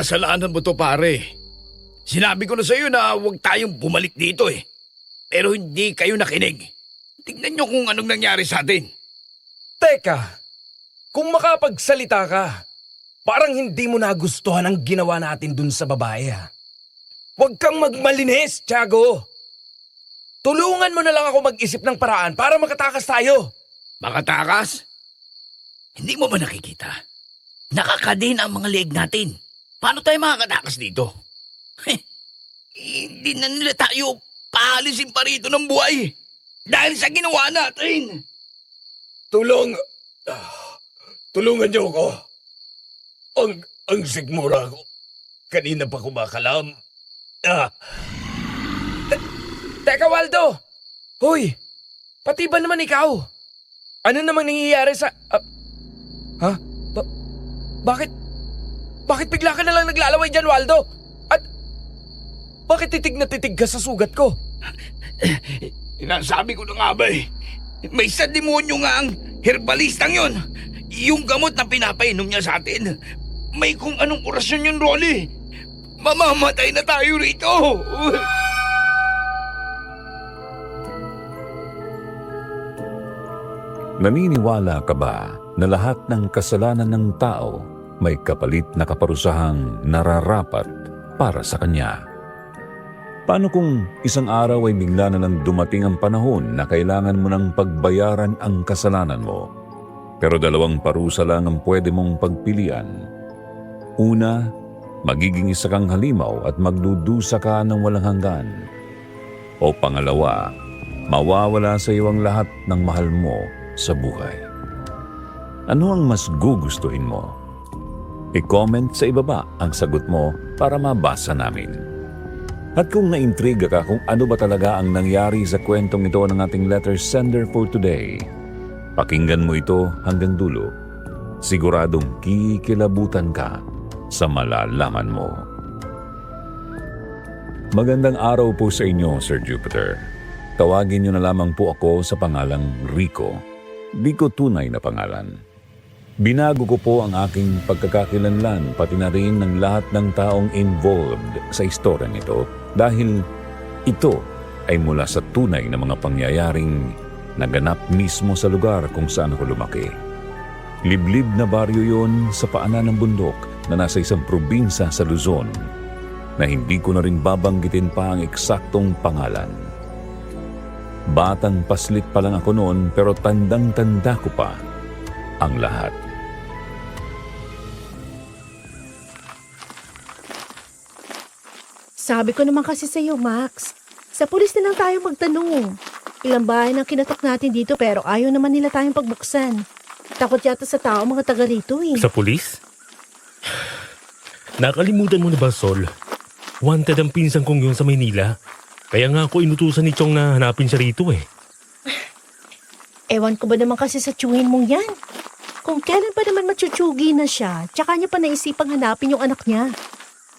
kasalanan mo to, pare. Sinabi ko na sa'yo na huwag tayong bumalik dito eh. Pero hindi kayo nakinig. Tingnan nyo kung anong nangyari sa atin. Teka, kung makapagsalita ka, parang hindi mo nagustuhan ang ginawa natin dun sa babae ha. Huwag kang magmalinis, Tiago. Tulungan mo na lang ako mag-isip ng paraan para makatakas tayo. Makatakas? Hindi mo ba nakikita? Nakakadin ang mga leeg natin. Paano tayo makakatakas dito? Hindi na nila tayo paalisin pa rito ng buhay. Dahil sa ginawa natin. Tulungan niyo ako. Ang sigmura ko. Kanina pa kumakalam. Teka, Waldo! Hoy! Pati ba naman ikaw? Ano namang nangyayari sa... Bakit bigla ka na lang naglalaway dyan, Waldo? At bakit titig na titig ka sa sugat ko? Sinasabi ko na nga ba eh. May isa demonyo nga ang herbalistang yon. Yung gamot na pinapainom niya sa atin. May kung anong orasyon yun, Rolly. Mamamatay na tayo rito. Naniniwala ka ba na lahat ng kasalanan ng tao may kapalit na kaparusahang nararapat para sa kanya? Paano kung isang araw ay bigla na lang dumating ang panahon na kailangan mo ng pagbayaran ang kasalanan mo? Pero dalawang parusa lang ang pwede mong pagpilian. Una, magiging isa kang halimaw at magdudusa ka ng walang hanggan. O pangalawa, mawawala sa iyo ang lahat ng mahal mo sa buhay. Ano ang mas gugustuhin mo? I-comment sa ibaba ang sagot mo para mabasa namin. At kung naintriga ka kung ano ba talaga ang nangyari sa kwentong ito ng ating letter sender for today, pakinggan mo ito hanggang dulo. Siguradong kikilabutan ka sa malalaman mo. Magandang araw po sa inyo, Sir Jupiter. Tawagin niyo na lamang po ako sa pangalang Rico. Di ko tunay na pangalan. Binago ko po ang aking pagkakakilanlan pati na rin ng lahat ng taong involved sa istoryang ito dahil ito ay mula sa tunay na mga pangyayaring naganap mismo sa lugar kung saan ako lumaki. Liblib na baryo yon sa paanan ng bundok na nasa isang probinsya sa Luzon na hindi ko na rin babanggitin pa ang eksaktong pangalan. Batang paslit pa lang ako noon pero tandang-tanda ko pa ang lahat. Sabi ko naman kasi sa iyo, Max. Sa pulis na lang tayo magtanong. Ilang bahay nang kinatok natin dito pero ayaw naman nila tayong pagbuksan. Takot yata sa tao mga taga rito eh. Sa pulis? Nakalimutan mo na ba, Sol? Wanted ang pinsan kong yun sa Maynila. Kaya nga ako inutusan ni Chong na hanapin siya rito eh. Ewan ko ba naman kasi sa tiyuhin mong yan? Kung kailan pa naman matsuchugi na siya, tsaka niya pa naisipang hanapin yung anak niya.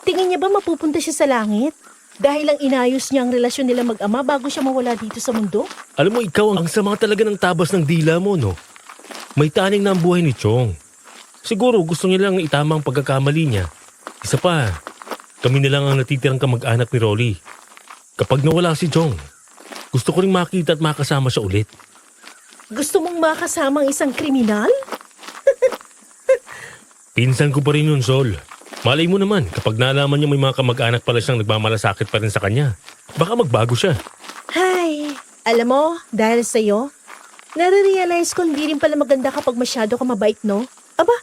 Tingin niya ba mapupunta siya sa langit? Dahil lang inayos niya ang relasyon nila mag-ama bago siya mawala dito sa mundo? Alam mo, ikaw ang sama talaga ng tabas ng dila mo, no? May taning na ang buhay ni Chong. Siguro gusto niya lang itama ang pagkakamali niya. Isa pa, kami na lang ang natitirang kamag-anak ni Rolly. Kapag nawala si Chong, gusto ko ring makita at makasama siya ulit. Gusto mong makasama ang isang kriminal? Pinsan ko pa rin yun, Sol. Malay mo naman, kapag nalaman niya may mga kamag-anak pala siyang nagmamalasakit pa rin sa kanya, baka magbago siya. Hay, alam mo, dahil sa'yo, nare-realize ko hindi rin pala maganda kapag masyado ka mabait, no? Aba,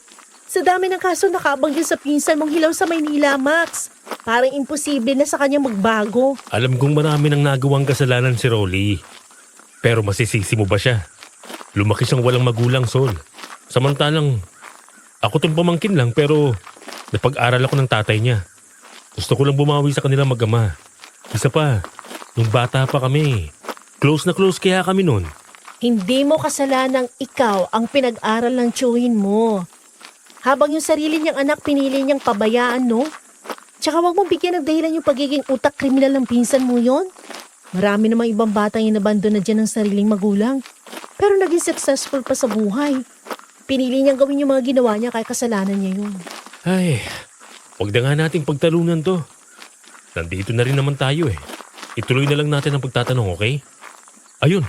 sa dami ng kaso nakaabang din sa pinsan mong hilaw sa Maynila, Max. Parang imposible na sa kanya magbago. Alam kong marami nang nagawang kasalanan si Rolly. Pero masisisi mo ba siya? Lumaki siyang walang magulang, Sol. Samantalang, ako tong pamangkin lang pero napag-aral ako ng tatay niya. Gusto ko lang bumawi sa kanila mag-ama. Isa pa, nung bata pa kami, close na close kaya kami nun. Hindi mo kasalanang ikaw ang pinag-aral ng tiyuhin mo. Habang yung sarili niyang anak pinili niyang pabayaan, no? Tsaka wag mong bigyan ng dahilan yung pagiging utak kriminal ng pinsan mo yon. Marami namang ibang batang inabandon na dyan ng sariling magulang. Pero naging successful pa sa buhay. Pinili niyang gawin yung mga ginawa niya kaya kasalanan niya yun. Ay, Huwag na nga nating pagtalunan to. Nandito na rin naman tayo eh. Ituloy na lang natin ang pagtatanong, okay? Ayun,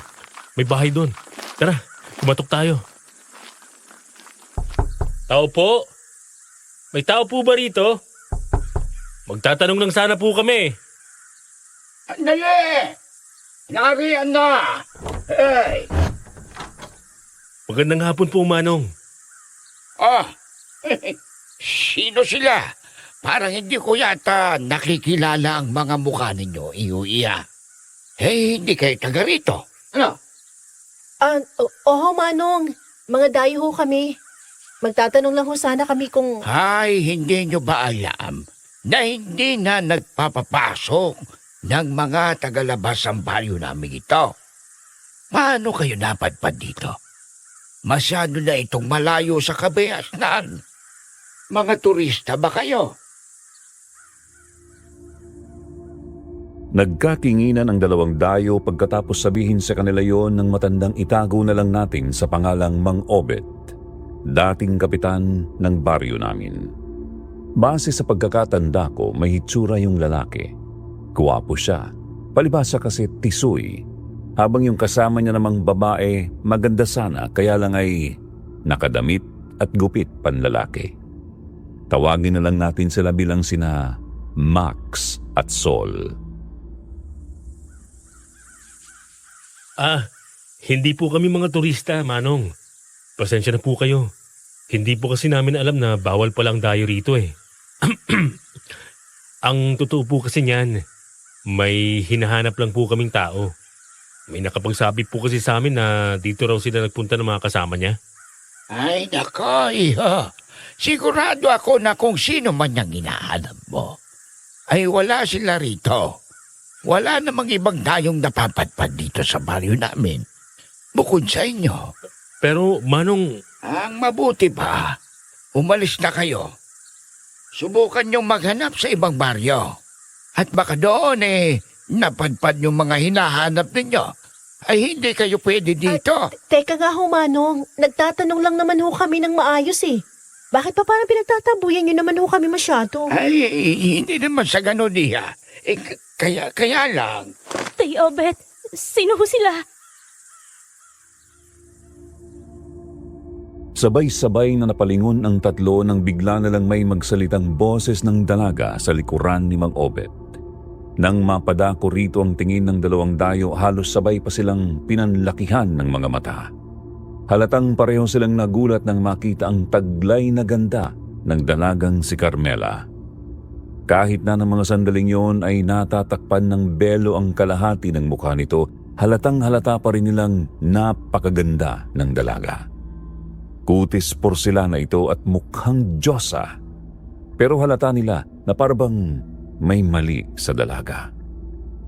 may bahay doon. Tara, kumatok tayo. Tao po? May tao po ba rito? Magtatanong lang sana po kami. Andali! Nariyan na! Hey! Magandang hapon po, Manong. Ah! Sino sila? Parang hindi ko yata nakikilala ang mga mukha ninyo, Iya. Eh, hindi kayo taga rito. Ano? Oo, Manong. Mga dayo ho kami. Magtatanong lang ho sana kami kung... Ay, hindi nyo ba alam na hindi na nagpapapasok ng mga tagalabas ang baryo namin ito? Paano kayo napadpad dito? Masyado na itong malayo sa kabayasnan. Mga turista ba kayo? Nagkatinginan ang dalawang dayo pagkatapos sabihin sa kanila yon ng matandang itago na lang natin sa pangalang Mang Obet, dating kapitan ng baryo namin. Base sa pagkakatanda ko, may hitsura yung lalaki. Guwapo siya, palibhasa kasi tisoy, habang yung kasama niya namang babae maganda sana kaya lang ay nakadamit at gupit panlalaki. Tawagin na lang natin sila bilang sina Max at Sol. Hindi po kami mga turista, Manong. Pasensya na po kayo. Hindi po kasi namin alam na bawal palang dayo rito eh. Ang totoo po kasi niyan, may hinahanap lang po kaming tao. May nakapagsabi po kasi sa amin na dito raw sila nagpunta ng mga kasama niya. Ay, nako, iho. Sigurado ako na kung sino man yung hinahanap mo, ay wala sila rito. Wala namang ibang dayong napapadpad dito sa baryo namin. Bukod sa inyo. Pero, Manong, Ang mabuti pa, umalis na kayo. Subukan niyong maghanap sa ibang baryo. At baka doon napadpad yung mga hinahanap ninyo. Ay hindi kayo pwede dito. Teka nga ho, Manong. Nagtatanong lang naman ho kami ng maayos eh. Bakit pa parang pinagtatabuyan niyo naman ho kami masyado? Ay, hindi naman sa ganun, Iha. Kaya lang. Tay Obet, sino ho sila? Sabay-sabay na napalingon ang tatlo nang bigla na lang may magsalitang boses ng dalaga sa likuran ni Mang Obet. Nang mapadako rito ang tingin ng dalawang dayo, halos sabay pa silang pinanlakihan ng mga mata. Halatang pareho silang nagulat nang makita ang taglay na ganda ng dalagang si Carmela. Kahit na ng mga sandaling yon ay natatakpan ng belo ang kalahati ng mukha nito, halatang halata pa rin nilang napakaganda ng dalaga. Kutis porselana ito at mukhang Diyosa. Pero halata nila na parang may mali sa dalaga.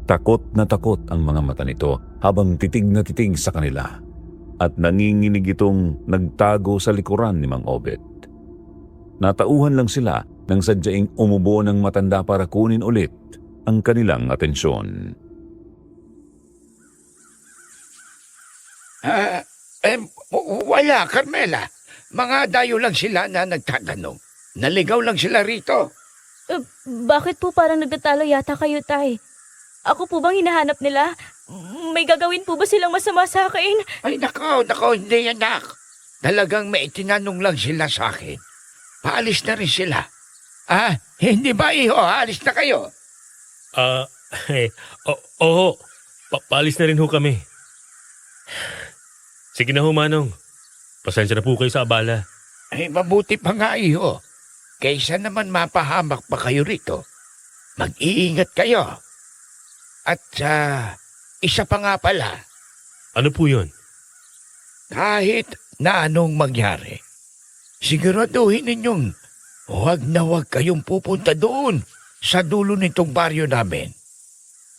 Takot na takot ang mga mata nito habang titig na titig sa kanila. At nanginginig itong nagtago sa likuran ni Mang Obet. Natauhan lang sila nang sadyaing umubo ng matanda para kunin ulit ang kanilang atensyon. Wala, Carmela. Mga dayo lang sila na nagtatanong. Naligaw lang sila rito. Bakit po parang nagtatalo yata kayo, Tay? Ako po bang hinahanap nila? May gagawin po ba silang masama sa akin? Ay, nako, hindi anak. Talagang may itinanong lang sila sa akin. Paalis na rin sila. Hindi ba, iho? Alis na kayo. Oo. Paalis na rin ho kami. Sige na ho, Manong. Pasensya na po kayo sa abala. Ay, mabuti pa nga, iho. Kaysa naman mapahamak pa kayo rito. Mag-iingat kayo. At isa pa nga pala, Ano po yun? kahit na anong mangyari, siguraduhin ninyong huwag na huwag kayong pupunta doon sa dulo nitong baryo namin.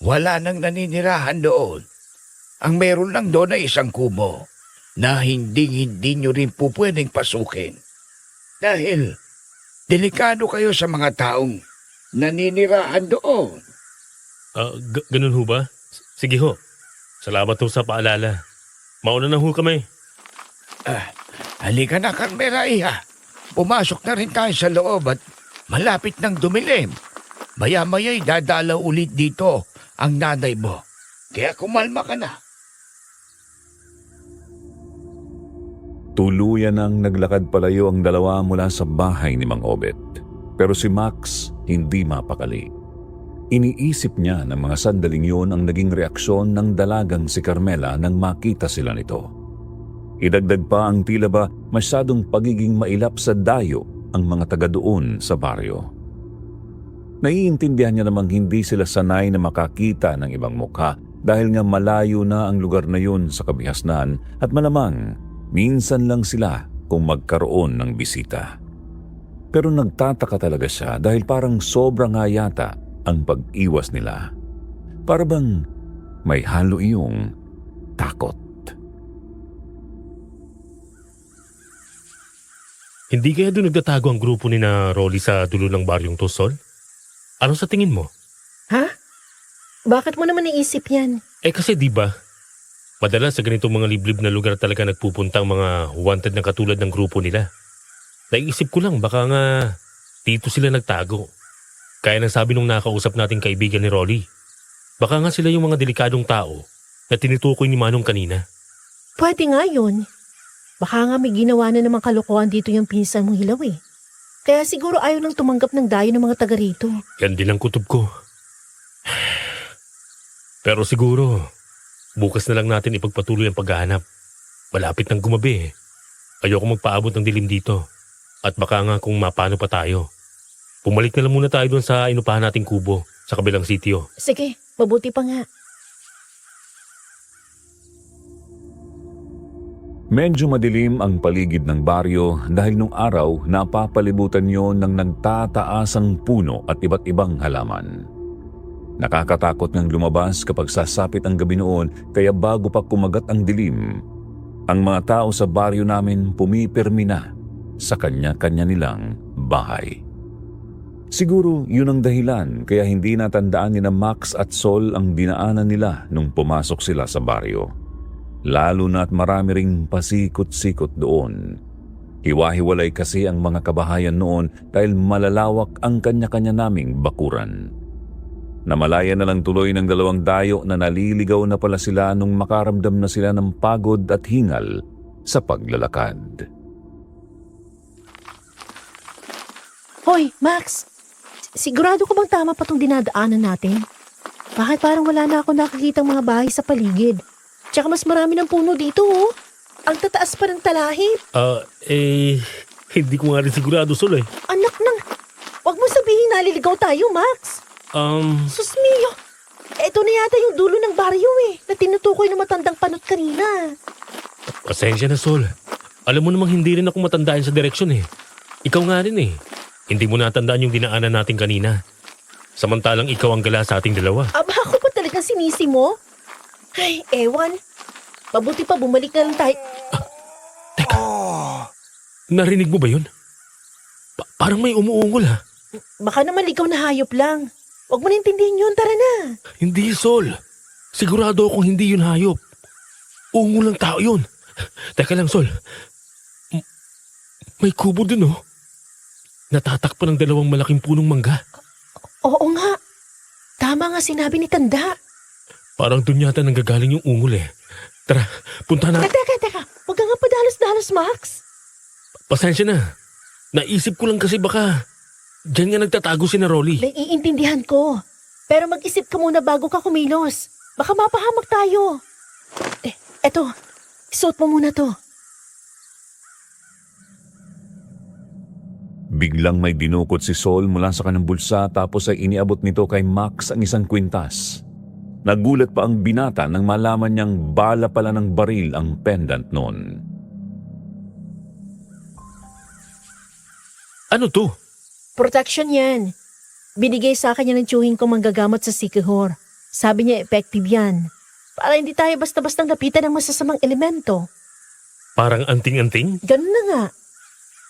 Wala nang naninirahan doon. Ang meron lang doon ay isang kubo na hindi nyo rin po pwedeng pasukin. Dahil delikado kayo sa mga taong naninirahan doon. Ganun ho ba? Sige ho. Salamat ho sa paalala. Mauna na ho kami. Halika na, Carmela, iha. Pumasok na rin tayo sa loob at Malapit nang dumilim. Maya-maya'y dadalaw ulit dito ang nanay mo. Kaya kumalma ka na. Tuluyan ang naglakad palayo ang dalawa mula sa bahay ni Mang Obet. Pero si Max hindi mapakali. Iniisip niya ng mga sandaling yun ang naging reaksyon ng dalagang si Carmela nang makita sila nito. Idagdag pa ang tila ba masyadong pagiging mailap sa dayo ang mga taga doon sa baryo. Naiintindihan niya namang hindi sila sanay na makakita ng ibang mukha dahil nga malayo na ang lugar na yun sa kabihasnan at malamang minsan lang sila kung magkaroon ng bisita. Pero nagtataka talaga siya dahil parang sobra nga yata ang pag-iwas nila. Para bang may halo iyong takot. Hindi kaya doon nagtatago ang grupo ni na Rolly sa dulo ng baryong to, Sol? Ano sa tingin mo? Ha? Bakit mo naman naisip yan? Kasi di ba, madalas sa ganitong mga liblib na lugar talaga nagpupunta ang mga wanted na katulad ng grupo nila. Naisip ko lang baka nga dito sila nagtago. Kaya nang sabi nung nakausap nating kaibigan ni Rolly, baka nga sila yung mga delikadong tao na tinutukoy ni Manong kanina. Pwede nga yun. Baka nga may ginawa na namang kalokohan dito yung pinsan mong Hilaw eh. Kaya siguro ayaw nang tumanggap ng dayo ng mga taga rito. Yan din ang kutob ko. Pero siguro, bukas na lang natin ipagpatuloy ang paghahanap. Malapit nang gumabi eh. Ayoko magpaabot ng dilim dito. At baka nga kung mapano pa tayo. Pumalik na lang muna tayo doon sa inupahan nating kubo sa kabilang sitio. Sige, mabuti pa nga. Medyo madilim ang paligid ng baryo dahil nung araw napapalibutan yon ng nagtataasang puno at iba't ibang halaman. Nakakatakot ngang lumabas kapag sasapit ang gabi noon kaya bago pa kumagat ang dilim, ang mga tao sa baryo namin pumipirmi na sa kanya-kanya nilang bahay. Siguro yun ang dahilan kaya hindi natandaan ni na Max at Sol ang dinaanan nila nung pumasok sila sa baryo. Lalo na at marami ring pasikot-sikot doon. Hiwa-hiwalay kasi ang mga kabahayan noon dahil malalawak ang kanya-kanya naming bakuran. Namalaya na lang tuloy ng dalawang dayo na naliligaw na pala sila nung makaramdam na sila ng pagod at hingal sa paglalakad. Hoy, Max! Sigurado ko bang tama pa tong dinadaanan natin? Bakit parang wala na ako nakikitang mga bahay sa paligid? Tsaka mas marami ng puno dito, oh. Ang tataas pa ng talahib. Hindi ko nga rin sigurado, Sol eh. Anak nang... Huwag mo sabihin naliligaw tayo, Max. Sus mio. Eto na yata yung dulo ng baryo eh, na tinutukoy ng matandang panot kanina. Pasensya na, Sol. Alam mo namang hindi rin ako matandaan sa direksyon eh. Ikaw nga rin eh. Hindi mo natandaan yung dinaanan natin kanina. Samantalang ikaw ang gala sa ating dalawa. Aba, ako pa talagang sinisi mo? Ay, ewan. Mabuti pa bumalik na lang tayo. Teka, narinig mo ba yun? Parang may umuungol ha. Baka naman ligaw na hayop lang. Huwag mo na intindihin yun, tara na. Hindi, Sol. Sigurado akong hindi yun hayop. Ungol lang tao yun. Teka lang, Sol. May kubo dun, oh. Natatakpan ng dalawang malaking punong mangga. Oo nga. Tama nga sinabi ni Tanda. Parang dun yata nanggagaling yung ungol eh. Tara, punta na. Teka. Huwag ka nga padalos-dalos, Max. Pasensya na. Naisip ko lang kasi baka diyan nga nagtatago si na Rolly. Naiintindihan ko. Pero mag-isip ka muna bago ka kumilos. Baka mapahamak tayo. Eto. Isuot mo muna to. Biglang may dinukot si Sol mula sa kanang bulsa tapos ay iniabot nito kay Max ang isang kwintas. Nagulat pa ang binata nang malaman niyang bala pala ng baril ang pendant noon. Ano to? Protection yan. Binigay sa akin yan ng tiyuhin kong manggagamot sa Sikihor. Sabi niya effective yan. Para hindi tayo basta-bastang lapitan ng masasamang elemento. Parang anting-anting? Ganun na nga.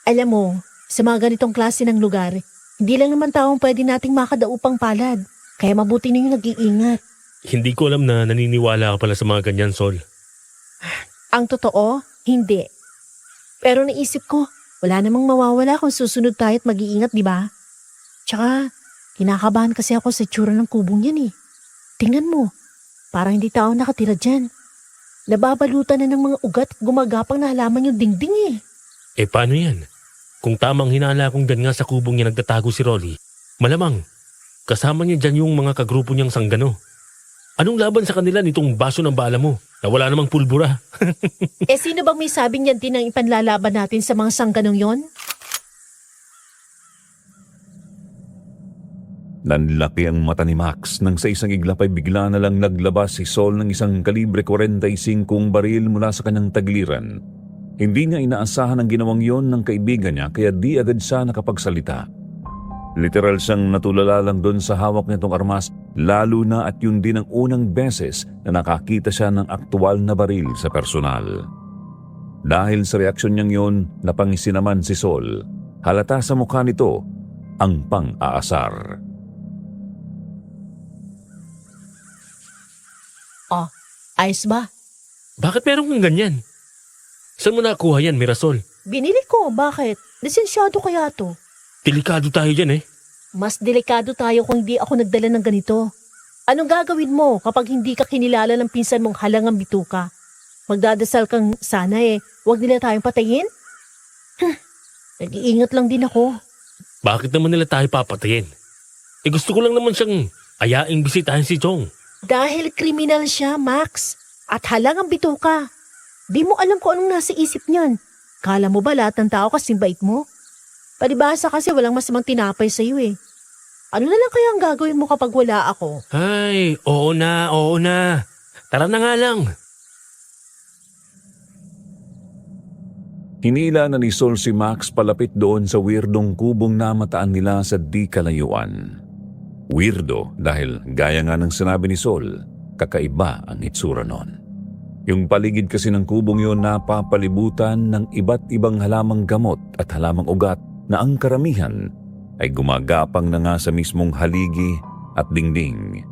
Alam mo, sa mga ganitong klase ng lugar, hindi lang naman taong pwede nating makadaupang palad. Kaya mabuti na yung nag-iingat. Hindi ko alam na naniniwala ka pala sa mga ganyan, Sol. Ang totoo, hindi. Pero naisip ko, wala namang mawawala kung susunod tayo at mag-iingat, di ba? Tsaka, kinakabahan kasi ako sa tsura ng kubong yan eh. Tingnan mo, parang hindi tao nakatira dyan. Nababalutan na ng mga ugat at gumagapang na halaman yung dingding eh. Eh paano yan? Kung tamang hinala kong dyan nga sa kubong niya nagtatago si Rolly, malamang kasama niya dyan yung mga kagrupo niyang sanggano. Anong laban sa kanila nitong baso ng bala mo na wala namang pulbura? Eh sino bang may sabing yan din ang ipanlalaban natin sa mga sangganong yon? Nanlaki ang mata ni Max nang sa isang iglap ay bigla na lang naglabas si Sol ng isang kalibre 45 baril mula sa kanyang tagliran. Hindi niya inaasahan ang ginawang yon ng kaibigan niya kaya di agad siya nakapagsalita. Literal siyang natulala lang doon sa hawak nitong armas, lalo na at yun din ang unang beses na nakakita siya ng aktual na baril sa personal. Dahil sa reaksyon niyang yon, napangisi naman si Sol. Halata sa mukha nito ang pang-aasar. Oh, ayos ba? Bakit meron kang ganyan? Saan mo nakuha yan, Mirasol? Binili ko, bakit? Lisensyado kaya to? Delikado tayo dyan eh. Mas delikado tayo kung hindi ako nagdala ng ganito. Anong gagawin mo kapag hindi ka kinilala ng pinsan mong halangang bituka? Magdadasal kang sana wag nila tayong patayin? Nag-iingat lang din ako. Bakit naman nila tayo papatayin? Eh gusto ko lang naman siyang ayaing bisitahin si Chong. Dahil kriminal siya, Max. At halangang bituka. Di mo alam kung anong nasa isip niyan. Kala mo ba lahat ng tao kasing bait mo? Palibasa kasi walang masamang tinapay sa'yo eh. Ano na lang kaya ang gagawin mo kapag wala ako? Ay, oo na, oo na. Tara na nga lang. Hinila na ni Sol si Max palapit doon sa weirdong kubong namataan nila sa di kalayuan. Weirdo dahil gaya nga ng sinabi ni Sol, kakaiba ang itsura nun. Yung paligid kasi ng kubong yun napapalibutan ng iba't ibang halamang gamot at halamang ugat na ang karamihan ay gumagapang na nga sa mismong haligi at dingding.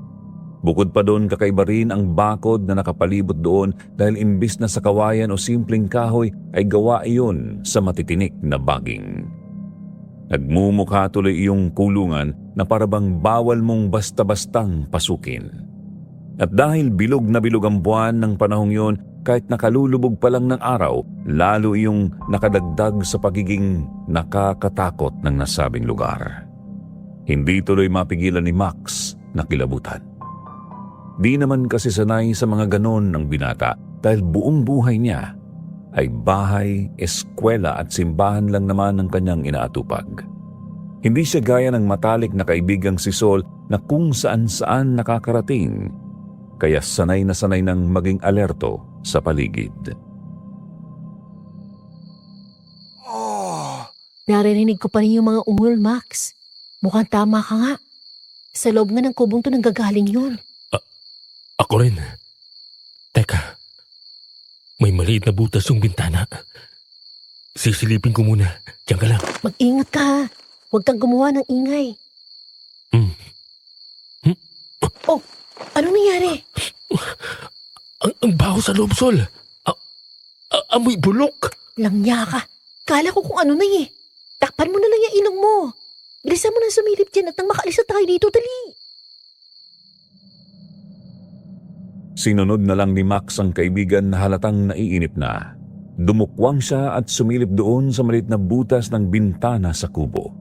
Bukod pa doon, kakaiba rin ang bakod na nakapalibot doon dahil imbis na sa kawayan o simpleng kahoy ay gawa iyon sa matitinik na baging. Nagmumukha tuloy iyong kulungan na parabang bawal mong basta-bastang pasukin. At dahil bilog na bilog ang buwan ng panahong yon, kahit nakalulubog pa lang ng araw, lalo iyong nakadagdag sa pagiging nakakatakot ng nasabing lugar. Hindi tuloy mapigilan ni Max na kilabutan. Di naman kasi sanay sa mga ganon ng binata dahil buong buhay niya ay bahay, eskwela at simbahan lang naman ang kanyang inaatupag. Hindi siya gaya ng matalik na kaibigang si Sol na kung saan-saan nakakarating, kaya sanay na sanay ng maging alerto sa paligid. Naririnig ko pa rin yung mga ungol, Max. Mukhang tama ka nga. Sa loob nga ng kubong to nanggagaling yun. Ako rin. Teka, may maliit na butas yung bintana. Sisilipin ko muna. Diyan ka lang. Mag-ingat ka ha. Huwag kang gumawa ng ingay. Oh, anong nangyari? Ang baho sa loob, Sol. Amoy bulok. Langya ka. Kala ko kung ano na eh. Takpan mo na lang yung ilong mo. Bilisan mo na sumilip dyan at nang makaalis na tayo dito, dali. Sinunod na lang ni Max ang kaibigan na halatang naiinip na. Dumukwang siya at sumilip doon sa maliit na butas ng bintana sa kubo.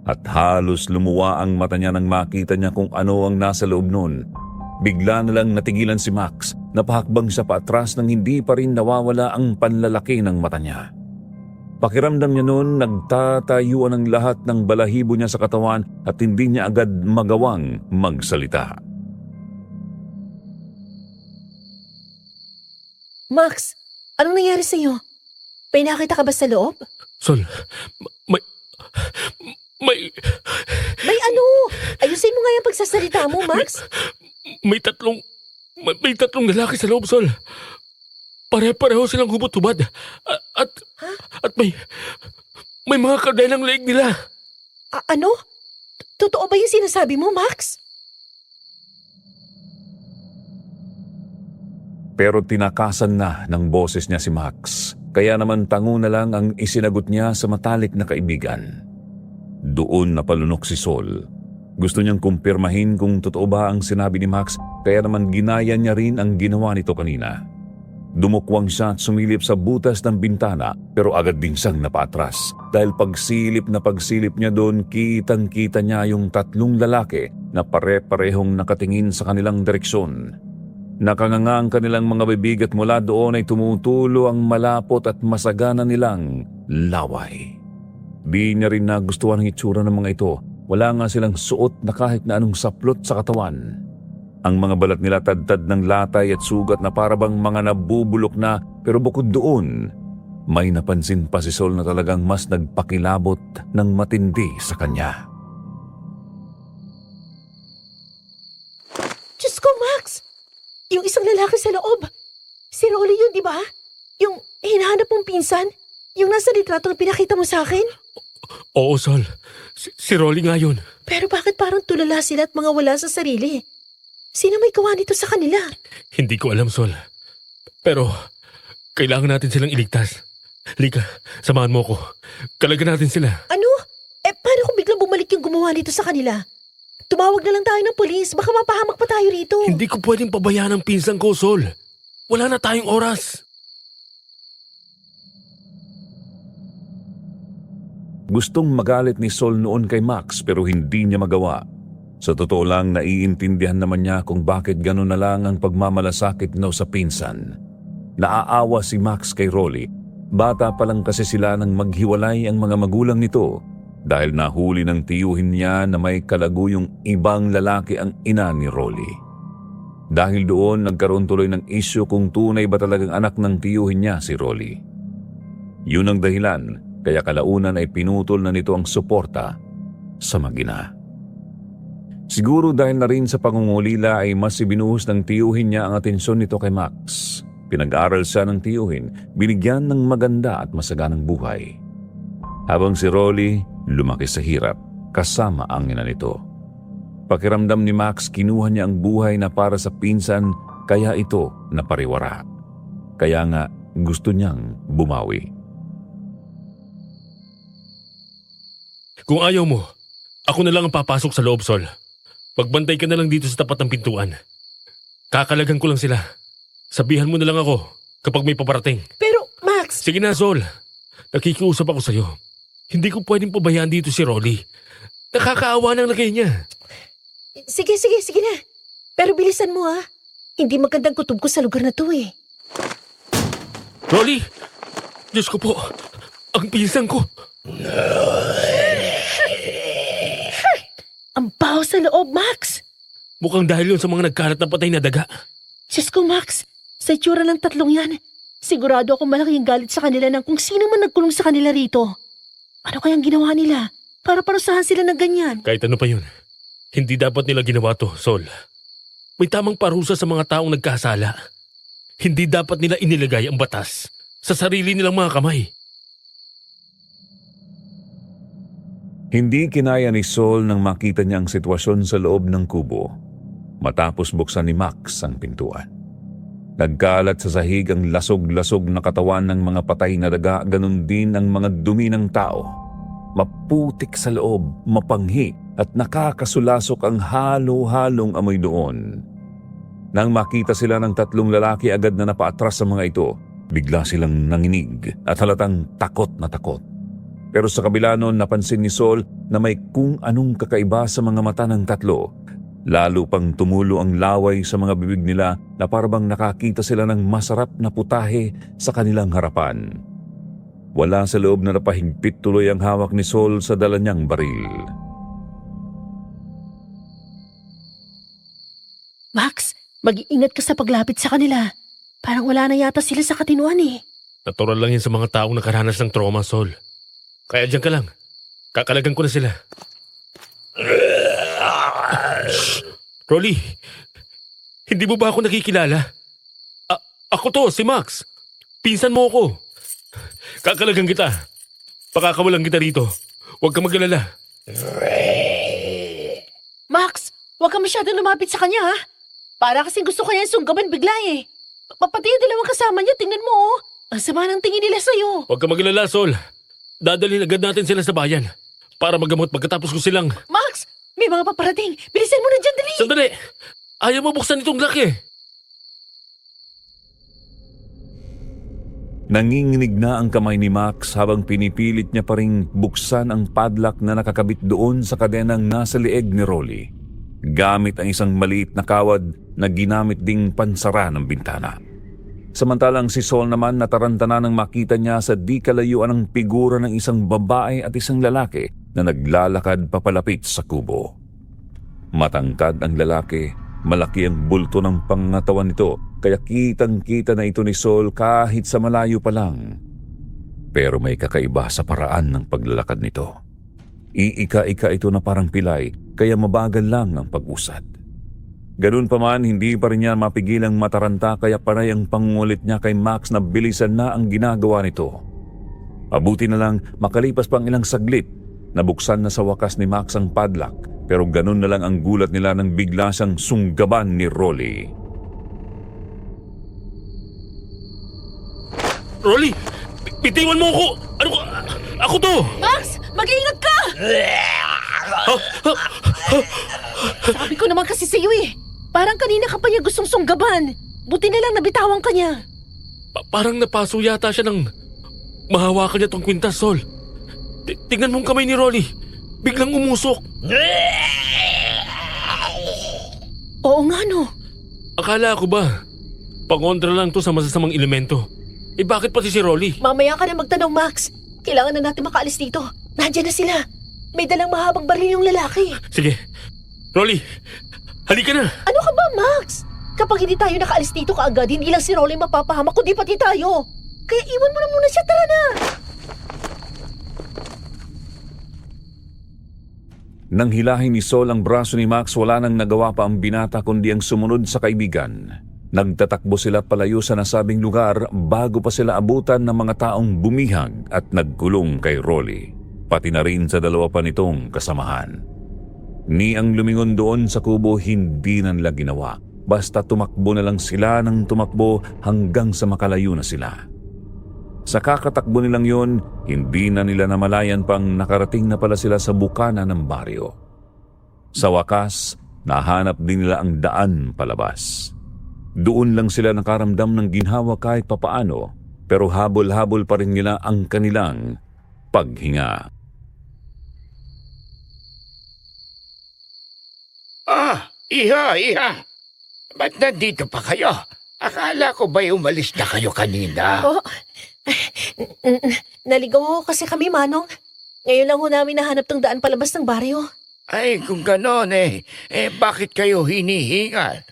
At halos lumuwa ang mata niya nang makita niya kung ano ang nasa loob nun. Bigla na lang natigilan si Max, napahakbang siya paatras nang hindi pa rin nawawala ang panlalaki ng mata niya. Pakiramdam niya noon nagtatayuan ang lahat ng balahibo niya sa katawan at hindi niya agad magawang magsalita. Max, anong nangyari sa'yo? May nakita ka ba sa loob? Sol, May ano? Ayusin mo nga yung pagsasalita mo, Max. may tatlong lalaki sa loob, Sol. Pare-pareho silang hubot-hubad. At may mga kadelang leeg nila. Ano? Totoo ba yung sinasabi mo, Max? Pero tinakasan na ng boses niya si Max. Kaya naman tango na lang ang isinagot niya sa matalik na kaibigan. Doon napalunok si Sol. Gusto niyang kumpirmahin kung totoo ba ang sinabi ni Max, kaya naman ginaya niya rin ang ginawa nito kanina. Dumukwang siya at sumilip sa butas ng bintana pero agad din siyang napaatras. Dahil pagsilip niya doon, kitang-kita niya yung 3 lalaki na pare-parehong nakatingin sa kanilang direksyon. Nakanganga ang kanilang mga bibig at mula doon ay tumutulo ang malapot at masagana nilang laway. Di niya rin nagustuhan ang itsura ng mga ito. Wala nga silang suot na kahit na anong saplot sa katawan. Ang mga balat nila tadtad ng latay at sugat na parabang mga nabubulok na, pero bukod doon, may napansin pa si Sol na talagang mas nagpakilabot ng matindi sa kanya. Diyos ko, Max! Yung isang lalaki sa loob. Si Rolly yun, di ba? Yung hinahanap mong pinsan? Yung nasa litrato na pinakita mo sa akin? Oo, Sol. Si Rolly nga yun. Pero bakit parang tulala sila at mga wala sa sarili? Sino may gawa nito sa kanila? Hindi ko alam, Sol. Pero, kailangan natin silang iligtas. Lika, samahan mo ko. Kalagan natin sila. Ano? Paano kung biglang bumalik yung gumawa nito sa kanila? Tumawag na lang tayo ng polis. Baka mapahamak pa tayo rito. Hindi ko pwedeng pabayaan ang pinsan ko, Sol. Wala na tayong oras. Gustong magalit ni Sol noon kay Max pero hindi niya magawa. Sa totoo lang, naiintindihan naman niya kung bakit gano'n na lang ang pagmamalasakit no sa pinsan. Naaawa si Max kay Rolly. Bata pa lang kasi sila nang maghiwalay ang mga magulang nito dahil nahuli ng tiyuhin niya na may kalaguyong ibang lalaki ang ina ni Rolly. Dahil doon, nagkaroon tuloy ng isyu kung tunay ba talagang anak ng tiyuhin niya si Rolly. Yun ang dahilan kaya kalaunan ay pinutol na nito ang suporta sa mag-ina. Siguro dahil na rin sa pangungulila ay mas ibinuhos ng tiyuhin niya ang atensyon nito kay Max. Pinag-aral siya ng tiyuhin, binigyan ng maganda at masaganang buhay. Habang si Rolly lumaki sa hirap kasama ang ina nito. Pakiramdam ni Max, kinuha niya ang buhay na para sa pinsan kaya ito napariwara. Kaya nga gusto niyang bumawi. Kung ayaw mo, ako na lang ang papasok sa loob, Sol. Magbantay ka na lang dito sa tapat ng pintuan. Kakalagan ko lang sila. Sabihan mo na lang ako kapag may paparating. Pero, Max! Sige na, Sol. Nakikiusap ako sa'yo. Hindi ko pwedeng pabayaan dito si Rolly. Nakakaawa ng lagay niya. Sige na. Pero bilisan mo, ha? Hindi magandang kutob ko sa lugar na to, eh. Rolly! Diyos ko po, ang pinsan ko. Ang baho sa loob, Max! Mukhang dahil yun sa mga nagkalat na patay na daga. Diyos ko, Max! Sa itsura ng 3 yan, sigurado ako malaking galit sa kanila ng kung sino man nagkulong sa kanila rito. Ano kayang ginawa nila para parusahan sila ng ganyan? Kahit ano pa yun, hindi dapat nila ginawa to, Sol. May tamang parusa sa mga taong nagkasala. Hindi dapat nila inilagay ang batas sa sarili nilang mga kamay. Hindi kinaya ni Sol nang makita niya ang sitwasyon sa loob ng kubo. Matapos buksan ni Max ang pintuan. Nagkalat sa sahig ang lasog-lasog na katawan ng mga patay na daga, ganun din ang mga dumi ng tao. Maputik sa loob, mapanghi at nakakasulasok ang halo-halong amoy doon. Nang makita sila ng 3 lalaki agad na napaatras sa mga ito, bigla silang nanginig at halatang takot na takot. Pero sa kabila noon, napansin ni Sol na may kung anong kakaiba sa mga mata ng 3. Lalo pang tumulo ang laway sa mga bibig nila na parabang nakakita sila ng masarap na putahe sa kanilang harapan. Wala sa loob na napahigpit tuloy ang hawak ni Sol sa dala niyang baril. Max, mag-iingat ka sa paglapit sa kanila. Parang wala na yata sila sa katinuan, eh. Natural lang yan sa mga taong nakaranas ng trauma, Sol. Kaya diyan ka lang. Kakalagan ko na sila. Rolly, hindi mo ba ako nakikilala? Ako to, si Max. Pinsan mo ako. Kakalagan kita. Pakakawalan kita rito. Huwag ka mag-alala. Max, huwag ka masyadong lumapit sa kanya, ha? Para kasing gusto kanya sunggaban bigla, eh. Pati yung 2 kasama niya, tingnan mo, oh. Ang sama ng tingin nila sa'yo. Huwag ka mag-alala, Sol. Dadalhin agad natin sila sa bayan. para magamot pagkatapos ko silang... Max! May mga paparating! Bilisan mo na dyan, dali! Sandali! Ayaw mo buksan itong lock eh. Nanginginig na ang kamay ni Max habang pinipilit niya pa ring buksan ang padlock na nakakabit doon sa kadenang nasa leeg ni Rolly, gamit ang isang maliit na kawad na ginamit ding pansara ng bintana. Samantalang si Sol naman natarantana nang makita niya sa di kalayuan ang figura ng isang babae at isang lalaki na naglalakad papalapit sa kubo. Matangkad ang lalaki, malaki ang bulto ng pangatawan nito, kaya kitang-kita na ito ni Sol kahit sa malayo pa lang. Pero may kakaiba sa paraan ng paglalakad nito. Iika-ika ito na parang pilay, kaya mabagal lang ang pag-usad. Ganun pa man, hindi pa rin niya mapigilang mataranta, kaya panay ang pangungulit niya kay Max na bilisan na ang ginagawa nito. Mabuti na lang makalipas pang ilang saglit, nabuksan na sa wakas ni Max ang padlock, pero ganun na lang ang gulat nila nang bigla siyang sunggaban ni Rolly. Rolly! Bitiwan mo ako! Ano? Ako to! Max! Mag-iingat ka! Sabi ko naman kasi sa'yo eh. Parang kanina ka pa niya gustong sunggaban. Buti na lang nabitawan ka niya. Parang napaso yata siya ng mahawakan niya tong kwintas, Sol. Tingnan mong kamay ni Rolly. Biglang umusok. Oo nga no. Akala ko ba, pangontra lang to sa masasamang elemento. Eh bakit pati si Rolly? Mamaya ka na magtanong, Max. Kailangan na natin makaalis dito. Nandiyan na sila. May dalang mahabang baril yung lalaki. Sige, Rolly, halika na. Ano ka ba, Max? Kapag hindi tayo nakaalis dito kaagad, hindi lang si Rolly mapapahamak, kundi pati tayo. Kaya iwan mo na muna siya, tara na. Nang hilahin ni Sol ang braso ni Max, wala nang nagawa pa ang binata kundi ang sumunod sa kaibigan. Nagtatakbo sila palayo sa nasabing lugar bago pa sila abutan ng mga taong bumihag at nagkulong kay Rolly, pati na rin sa dalawa pa nitong kasamahan. Ni ang lumingon doon sa kubo hindi na nila ginawa, basta tumakbo na lang sila ng tumakbo hanggang sa makalayo na sila. Sa kakatakbo nilang yon, hindi na nila namalayan pang nakarating na pala sila sa bukana ng baryo. Sa wakas, nahanap din nila ang daan palabas. Doon lang sila nakaramdam ng ginhawa kahit papaano, pero habol-habol pa rin nila ang kanilang paghinga. Iha. Ba't nandito pa kayo? Akala ko ba'y umalis na kayo kanina? Oh, naligaw ho kasi kami, Manong. Ngayon lang ho namin nahanap tong daan palabas ng baryo. Ay, kung ganon bakit kayo hinihingal?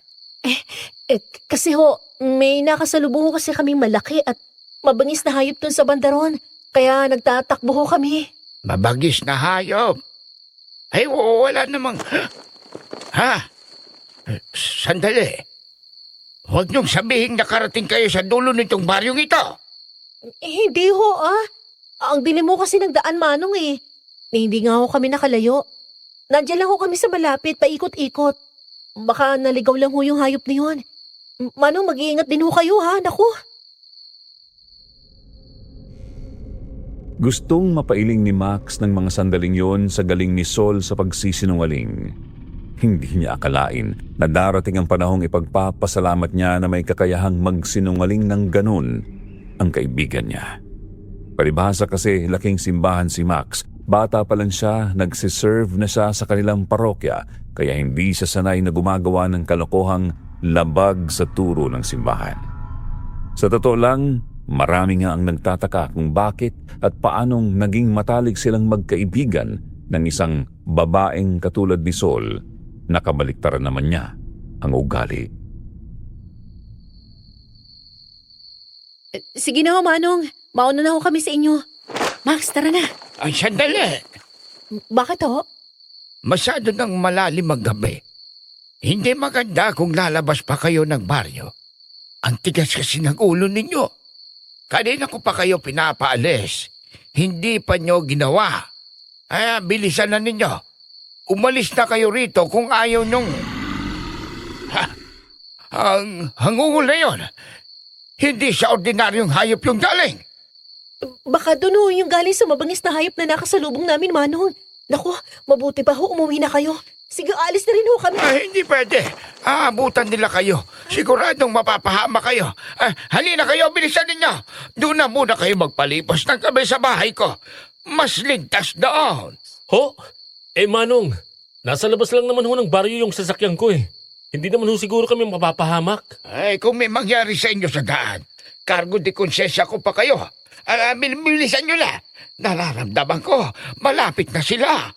Kasi ho, may nakasalubong ho kasi kaming malaki at mabangis na hayop dun sa bandaron. Kaya nagtatakbo ho kami. Mabagis na hayop. Ay, wala namang... Ha? Sandali. Huwag niyong sabihin nakarating kayo sa dulo nitong baryong ito. Hindi ho, Ang dilim mo kasi nagdaan, Manong eh. Hindi nga ho kami nakalayo. Nandiyan lang ho kami sa malapit, paikot-ikot. Baka naligaw lang ho yung hayop na yun. Manong, mag-iingat din ho kayo, ha? Naku. Gustong mapailing ni Max ng mga sandaling yon sa galing ni Sol sa pagsisinungaling. Hindi niya akalain na darating ang panahong ipagpapasalamat niya na may kakayahang magsinungaling ng ganun ang kaibigan niya. Palibhasa kasi laking simbahan si Max. Bata pa lang siya, nagsiserve na siya sa kanilang parokya, kaya hindi siya sanay na gumagawa ng kalokohang labag sa turo ng simbahan. Sa totoo lang, marami nga ang nagtataka kung bakit at paanong naging matalik silang magkaibigan ng isang babaeng katulad ni Sol. Nakabaliktaran naman niya ang ugali. Sige na ho, Manong. Mauna na ho kami sa inyo. Max, tara na. Ay, sandali. Bakit ho? Masyado nang malalim ang gabi. Hindi maganda kung lalabas pa kayo ng baryo. Ang tigas kasi ng ulo ninyo. Kanina ko pa kayo pinapaalis. Hindi pa nyo ginawa. Ay, bilisan na ninyo. Umalis na kayo rito kung ayaw nyong... Ang hangungol na yun. Hindi sa ordinaryong hayop yung galing. Baka doon ho yung galing sa mabangis na hayop na nakasalubong namin, Manong. Naku, mabuti pa ho, umuwi na kayo. Sige, alis na rin ho kami. Hindi pwede. Aabutan nila kayo. Siguradong mapapahama kayo. Halina kayo, bilisan ninyo. Doon na muna kayo magpalipas ng gabi sa bahay ko. Mas ligtas doon. Ho? Manong, nasa labas lang naman ho ng baryo yung sasakyan ko eh. Hindi naman ho siguro kami mapapahamak. Kung may mangyari sa inyo sa daan, cargo de konsesya ko pa kayo. Bilisan nyo na. Nararamdaman ko, malapit na sila.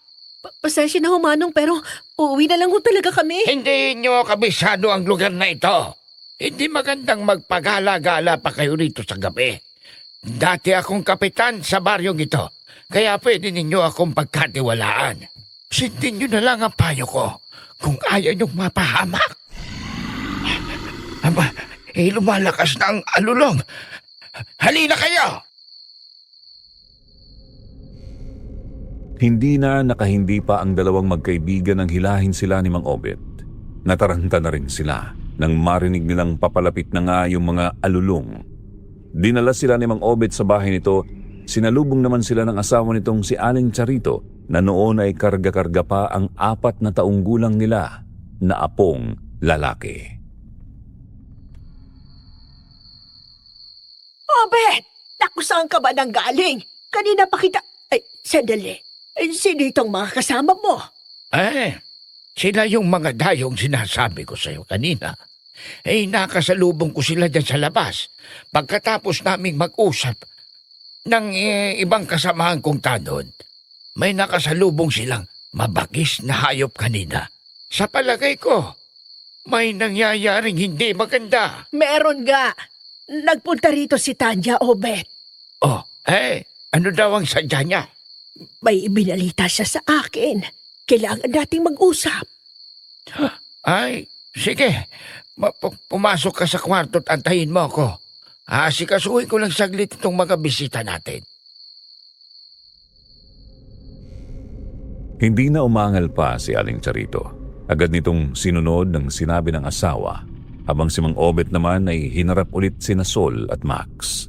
Pasensya na ho, Manong, pero uuwi na lang ho talaga kami. Hindi nyo kabisado ang lugar na ito. Hindi magandang magpagala-gala pa kayo rito sa gabi. Dati akong kapitan sa baryong ito, kaya pwede ninyo akong pagkatiwalaan. Sindin nyo na lang ang payo ko kung ayaw nyong mapahamak. Lumalakas na ang alulong. Halina kayo! Hindi na nakahindi pa ang dalawang magkaibigan nang hilahin sila ni Mang Obet. Nataranta na rin sila nang marinig nilang papalapit na nga yung mga alulong. Dinala sila ni Mang Obet sa bahay nito. Sinalubong naman sila ng asawa nitong si Aling Charito na noon ay karga-karga pa ang 4 na taong gulang nila na apong lalaki. Obet! Naku, saan ka ba nang galing? Kanina pa kita... Ay, sandali. Sino itong mga kasama mo? Sila yung mga dayong sinasabi ko sa'yo kanina. Nakasalubong ko sila dyan sa labas. Pagkatapos naming mag-usap ng ibang kasamahan kong tanod, may nakasalubong silang mabagis na hayop kanina. Sa palagay ko, may nangyayaring hindi maganda. Meron nga. Nagpunta rito si Tanya, Obet. Ano daw ang sadya niya? May ibinalita siya sa akin. Kailangan nating mag-usap. Sige. Pumasok ka sa kwarto at antayin mo ako. Sikasuhin ko lang saglit itong mga bisita natin. Hindi na umangal pa si Aling Charito. Agad nitong sinunod ng sinabi ng asawa, habang si Mang Obet naman ay hinarap ulit sina Sol at Max.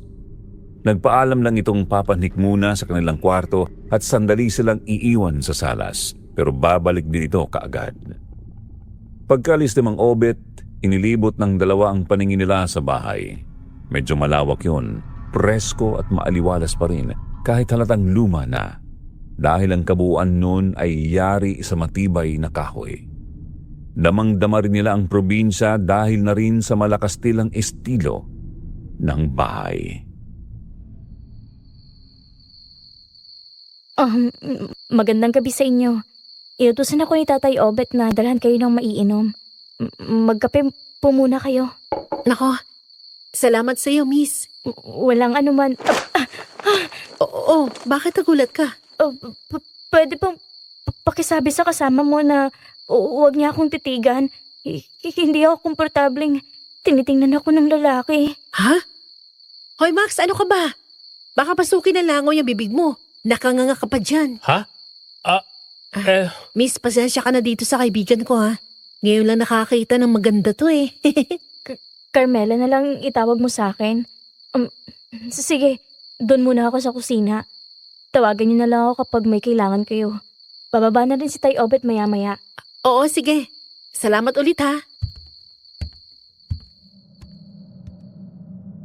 Nagpaalam lang itong papanik muna sa kanilang kwarto at sandali silang iiwan sa salas, pero babalik din ito kaagad. Pagkalis ni Mang Obet, inilibot ng dalawa ang paningin nila sa bahay. Medyo malawak yun, presko at maaliwalas pa rin kahit halatang luma na, dahil ang kabuuan nun ay yari sa matibay na kahoy. Damang-dama rin nila ang probinsya dahil na rin sa malakastilang estilo ng bahay. Magandang gabi sa inyo. Iutusan ako ni Tatay Obet na dalhan kayo ng maiinom. Magkape po muna kayo. Nako, salamat sa iyo, miss. Walang anuman. Oo, bakit nagulat ka? Pwede pong pakisabi sa kasama mo na huwag niya akong titigan. Hindi ako komportabling tinitingnan ako ng lalaki. Ha? Hoy Max, ano ka ba? Baka pasukin na langoy ang bibig mo. Nakanganga ka pa dyan. Ha? Miss, pasensya ka na dito sa kaibigan ko ha. Ngayon lang nakakita ng maganda to eh. Carmela na lang itawag mo sa akin. Sige, doon muna ako sa kusina. Tawagan niyo na lang ako kapag may kailangan kayo. Bababa na rin si Tay Obet maya-maya. Oo, sige. Salamat ulit ha.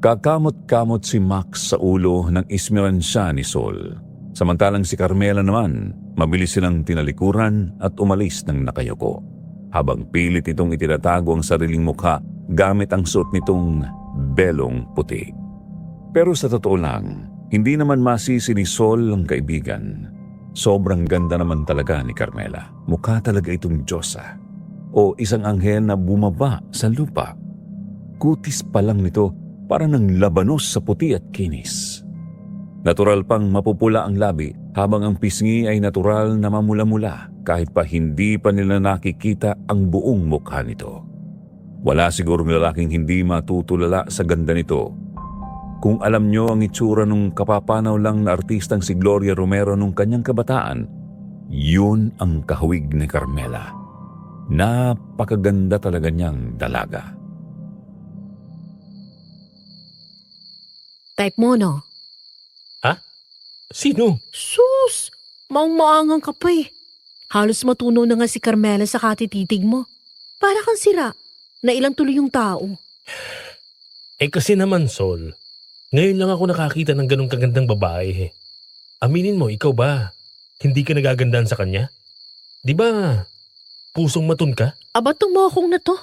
Kakamot-kamot si Max sa ulo ng ismeransya ni Sol. Samantalang si Carmela naman, mabilis silang tinalikuran at umalis ng nakayuko, habang pilit itong itinatago ang sariling mukha gamit ang suot nitong belong puti. Pero sa totoo lang, hindi naman masisi ni Sol ang kaibigan. Sobrang ganda naman talaga ni Carmela. Mukha talaga itong Diyosa o isang anghel na bumaba sa lupa. Kutis pa lang nito para ng labanos sa puti at kinis. Natural pang mapupula ang labi habang ang pisngi ay natural na mamula-mula kahit pa hindi pa nila nakikita ang buong mukha nito. Wala siguro lalaking hindi matutulala sa ganda nito. Kung alam nyo ang itsura nung kapapanaw lang na artistang si Gloria Romero nung kanyang kabataan, yun ang kahawig ni Carmela. Napakaganda talaga niyang dalaga. Type mo, no? Sino? Sus! Maang-maangang ka pa eh. Halos matunaw na nga si Carmela sa katititig mo. Para kang sira, na ilang tuloy yung tao. Kasi naman, Sol, ngayon lang ako nakakita ng ganong kagandang babae. Aminin mo, ikaw ba? Hindi ka nagagandahan sa kanya? Di ba, pusong matun ka? Aba, tumokong na to.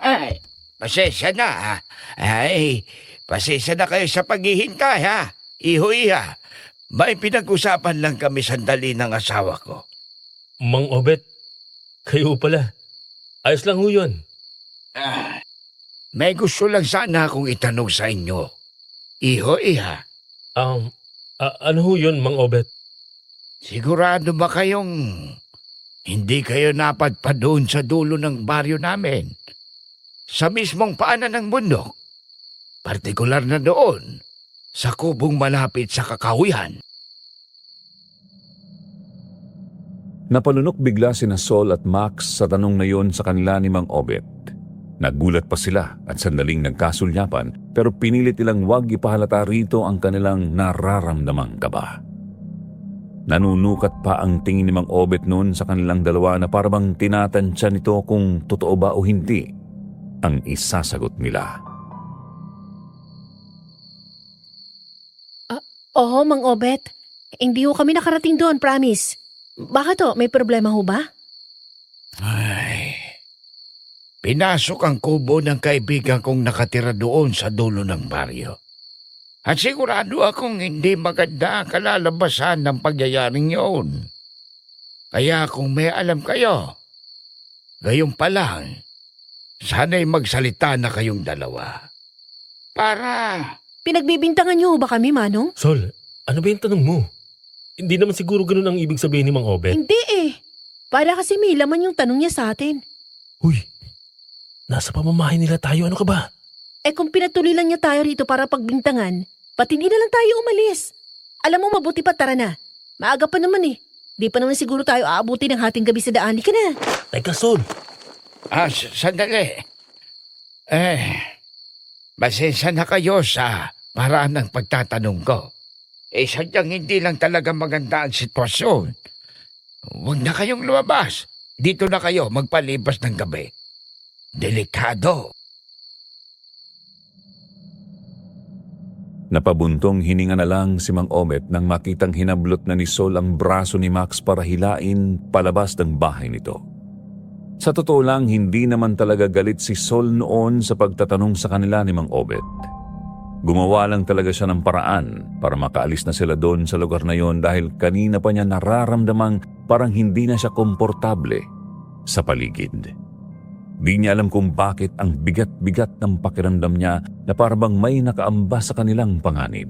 Ay, pasensya na ha. Ay, pasensya na kayo sa paghihintay ha. Iho-iha, may pinag-usapan lang kami sandali ng asawa ko. Mang Obet, kayo pala. Ayos lang ho yun. May gusto lang sana akong itanong sa inyo. Iho-iha, Ano ho yun, Mang Obet? sigurado ba kayong hindi kayo napadpad doon sa dulo ng baryo namin? Sa mismong paanan ng bundok? Partikular na doon, sa kubong malapit sa kakahuyan. Napalunok bigla sina Sol at Max sa tanong na yon sa kanila ni Mang Obet. Nagulat pa sila at sandaling nagkasulyapan pero pinilit nilang wag ipahalata rito ang kanilang nararamdamang kaba. Nanunukat pa ang tingin ni Mang Obet noon sa kanilang dalawa na parang tinatansya nito kung totoo ba o hindi ang isasagot nila. Oo, Mang Obet. Hindi ho kami nakarating doon, promise. Bakit ho? May problema ho ba? Ay, pinasok ang kubo ng kaibigan kong nakatira doon sa dulo ng baryo. At sigurado akong hindi maganda ang kalalabasan ng pagyayaring yun. Kaya kung may alam kayo, gayon pa lang, sana'y magsalita na kayong dalawa. Para... Pinagbibintangan niyo ho ba kami, Manong? Sol, ano ba yung tanong mo? Hindi naman siguro ganun ang ibig sabihin ni Mang Obet. Hindi eh. Para kasi may laman yung tanong niya sa atin. Uy, nasa pamamahay nila tayo. Ano ka ba? Kung pinatuloy lang niya tayo rito para pagbintangan, ba't hindi na lang tayo umalis? Alam mo, mabuti pa, tara na. Maaga pa naman eh. Di pa naman siguro tayo aabuti ng hating gabi sa daan. Ka na. Teka, Sol. Sandali. Pasensya na kayo sa paraan ng pagtatanong ko. Sadyang hindi lang talaga maganda ang sitwasyon. Huwag na kayong lumabas. Dito na kayo magpalibas ng gabi. Delikado. Napabuntong hininga na lang si Mang Obet nang makitang hinablot na ni Sol ang braso ni Max para hilain palabas ng bahay nito. Sa totoo lang, hindi naman talaga galit si Sol noon sa pagtatanong sa kanila ni Mang Obet. Gumawa lang talaga siya ng paraan para makaalis na sila doon sa lugar na yon dahil kanina pa niya nararamdamang parang hindi na siya komportable sa paligid. Di niya alam kung bakit ang bigat-bigat ng pakiramdam niya na parang may nakaamba sa kanilang panganib.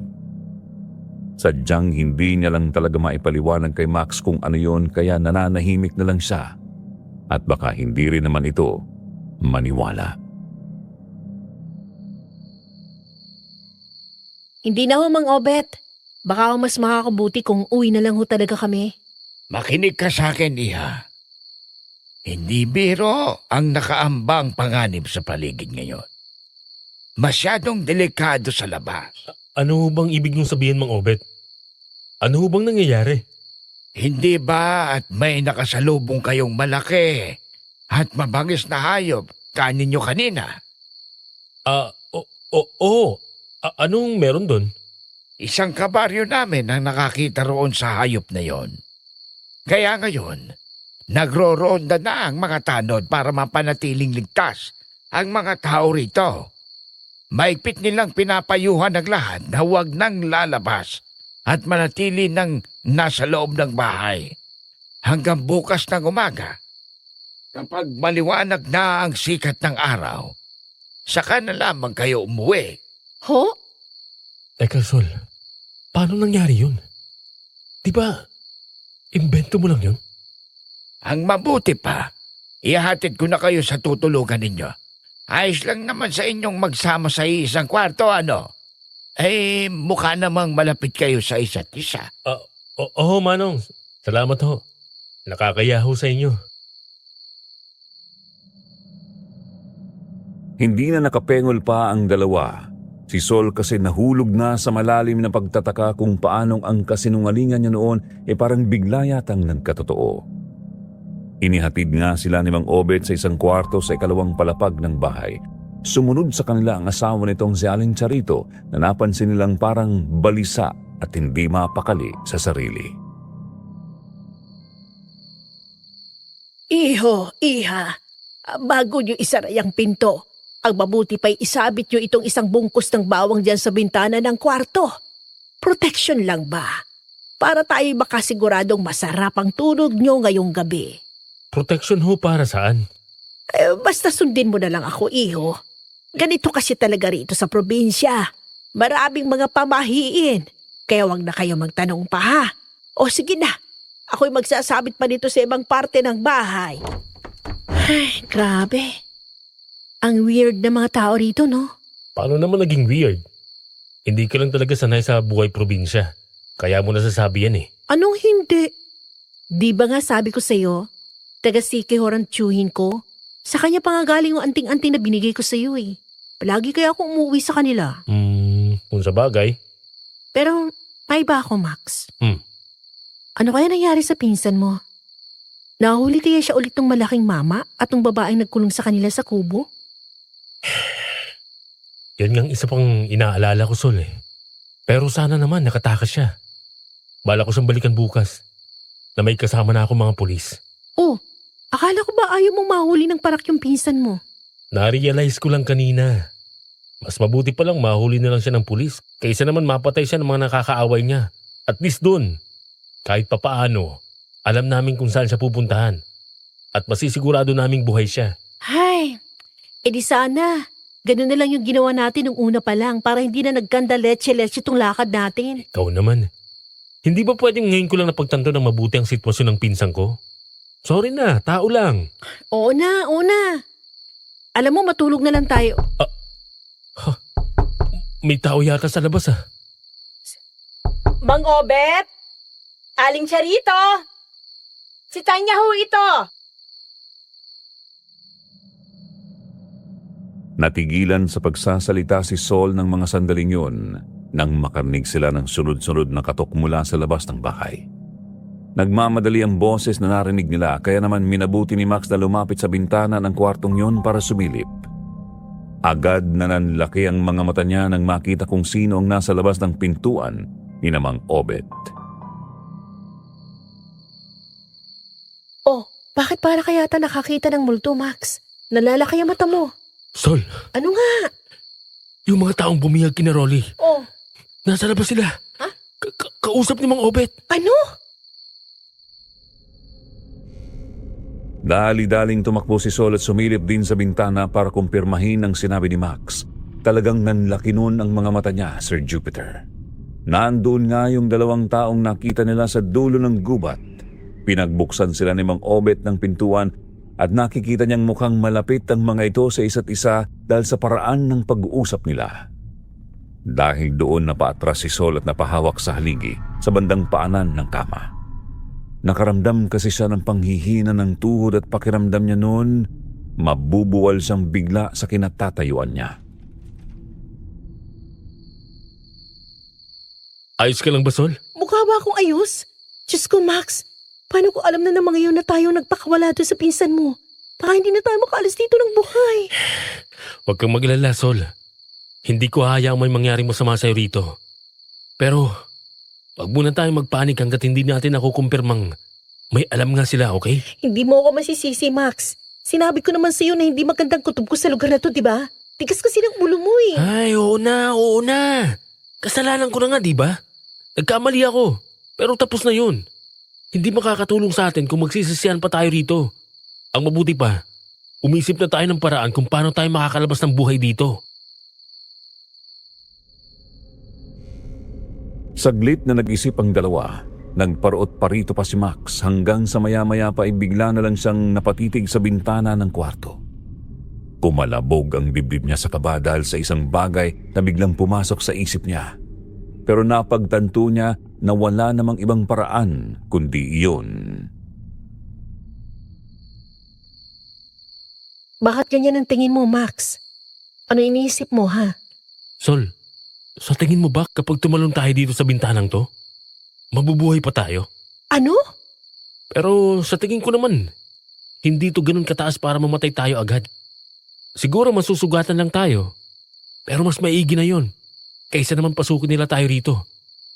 Sadyang hindi niya lang talaga maipaliwanag kay Max kung ano yon kaya nananahimik na lang siya at baka hindi rin naman ito maniwala. Hindi na ho, Mang Obet. Baka ho mas makakabuti kung uwi na lang ho talaga kami. Makinig ka sa akin, Iha. Hindi biro ang nakaambang panganib sa paligid ngayon. Masyadong delikado sa labas. Ano bang ibig niyong sabihin, Mang Obet? Ano bang nangyayari? Hindi ba at may nakasalubong kayong malaki at mabangis na hayop kanin nyo kanina? Oo. Anong meron doon? Isang kabaryo namin ang nakakita roon sa hayop na yon. Kaya ngayon, nagro-ronda na ang mga tanod para mapanatiling ligtas ang mga tao rito. Maigpit nilang pinapayuhan ng lahat na huwag nang lalabas at manatili ng nasa loob ng bahay hanggang bukas ng umaga. Kapag maliwanag na ang sikat ng araw, saka na lamang kayo umuwi. Ho? Teka, Sol. Paano nangyari yun? Di ba, imbento mo lang yun? Ang mabuti pa, ihahatid ko na kayo sa tutulugan ninyo. Ayos lang naman sa inyong magsama sa isang kwarto, ano? Mukha namang malapit kayo sa isa't isa. Oo, Manong. Salamat ho. Nakakaya ho sa inyo. Hindi na nakapengol pa ang dalawa Si Sol kasi nahulog na sa malalim na pagtataka kung paanong ang kasinungalingan niya noon parang bigla yatang nagkatotoo. Inihatid nga sila ni Mang Obet sa isang kwarto sa ikalawang palapag ng bahay. Sumunod sa kanila ang asawa nitong si Aling Charito na napansin nilang parang balisa at hindi mapakali sa sarili. Iho, iha, bago niyo isara yung pinto, ang mabuti pa'y isabit niyo itong isang bungkus ng bawang dyan sa bintana ng kwarto. Protection lang ba? Para tayo makasiguradong masarap ang tulog niyo ngayong gabi. Protection ho para saan? Basta sundin mo na lang ako, iho. Ganito kasi talaga rito sa probinsya. Maraming mga pamahiin. Kaya wag na kayo magtanong pa, ha? O sige na, ako'y magsasabit pa dito sa ibang parte ng bahay. Ay, grabe. Ang weird na mga tao rito, no? Paano naman naging weird? Hindi ka lang talaga sanay sa buhay probinsya. Kaya mo nasasabi yan eh. Anong hindi? Di ba nga sabi ko sa'yo, taga-siki horang tiyuhin ko? Sa kanya pa nga galing yung anting-anting na binigay ko sa'yo eh. Palagi kaya akong umuwi sa kanila. Kung sa bagay. Pero may iba ako, Max. Ano kaya nangyari sa pinsan mo? Nahuli kaya siya ulit ng malaking mama at ng babaeng nagkulong sa kanila sa kubo? Yan nga ang isa pang inaalala ko, Sol eh. Pero sana naman nakatakas siya. Bala ko siyang balikan bukas. Na may kasama na ako mga pulis. Oh, akala ko ba ayaw mong mahuli ng parak yung pinsan mo? Na-realize ko lang kanina. Mas mabuti pa lang mahuli na lang siya ng pulis kaysa naman mapatay siya ng mga nakakaaway niya. At least dun, kahit papaano, alam namin kung saan siya pupuntahan. At masisigurado naming buhay siya. Hay, edi sana. Ganun na lang yung ginawa natin nung una pa lang para hindi na nagkanda leche-leche itong lakad natin. Ikaw naman. Hindi ba pwedeng ngayon ko lang napagtanto ng mabuti ang sitwasyon ng pinsan ko? Sorry na, tao lang. Oo na, oo na. Alam mo, matulog na lang tayo. May tao yata sa labas ah. Mang Obet? Aling Charito? Si Tanya ho ito. Natigilan sa pagsasalita si Sol ng mga sandaling yun nang makarinig sila ng sunod-sunod na katok mula sa labas ng bahay. Nagmamadali ang boses na narinig nila kaya naman minabuti ni Max na lumapit sa bintana ng kwartong yun para sumilip. Agad na nanlaki ang mga mata niya nang makita kung sino ang nasa labas ng pintuan ni Mang Obet. Oh, bakit para kayata nakakita ng multo, Max? Nalalaki ang mata mo. Sol, Ano nga? yung mga taong bumihag kina Rolly. Oh, Nasa labas sila. Ha? Kausap ni Mang Obet. ano? Dali-daling tumakbo si Sol at sumilip din sa bintana para kumpirmahin ang sinabi ni Max. Talagang nanlaki nun ang mga mata niya, Sir Jupiter. Nandoon nga yung dalawang taong nakita nila sa dulo ng gubat. Pinagbuksan sila ni Mang Obet ng pintuan at nakikita niyang mukhang malapit ang mga ito sa isa't isa dahil sa paraan ng pag-uusap nila. Dahil doon napaatras si Sol at napahawak sa haligi sa bandang paanan ng kama. Nakaramdam kasi siya ng panghihina ng tuhod at pakiramdam niya noon, mabubuwal siyang bigla sa kinatatayuan niya. Ayos ka lang ba, Sol? Mukha ba akong ayos? Diyos ko, Max. Paano ko alam na ng mga yun na tayo nagpakawala doon sa pinsan mo? Baka hindi na tayo makaalis dito ng buhay. Huwag kang maglala, Sol. Hindi ko hayaang may mangyari masama sa'yo rito. Pero, wag muna tayong magpanik hanggat hindi natin ako kumpirmang may alam nga sila, okay? Hindi mo ako masisisi, Max. Sinabi ko naman sa'yo na hindi magandang kutob ko sa lugar na to, di ba? Tigas kasi ng ulo mo eh. Ay, oo na, oo na. Kasalanan ko na nga, di ba? Nagkamali ako. Pero tapos na yun. Hindi makakatulong sa atin kung magsisisihan pa tayo rito. Ang mabuti pa, umisip na tayo ng paraan kung paano tayo makakalabas ng buhay dito. Saglit na nag-isip ang dalawa. Nagparoot parito pa si Max hanggang sa maya-maya pa ay bigla na lang siyang napatitig sa bintana ng kwarto. Kumalabog ang dibdib niya sa kaba dahil sa isang bagay na biglang pumasok sa isip niya. Pero napagtanto niya na wala namang ibang paraan kundi iyon. Bakit ganyan ang tingin mo, Max? Ano iniisip mo, ha? Sol, sa tingin mo ba kapag tumalon tayo dito sa bintanang to, mabubuhay pa tayo? Ano? Pero sa tingin ko naman, hindi to ganun kataas para mamatay tayo agad. Siguro masusugatan lang tayo, pero mas maigi na yon kaysa naman pasukin nila tayo rito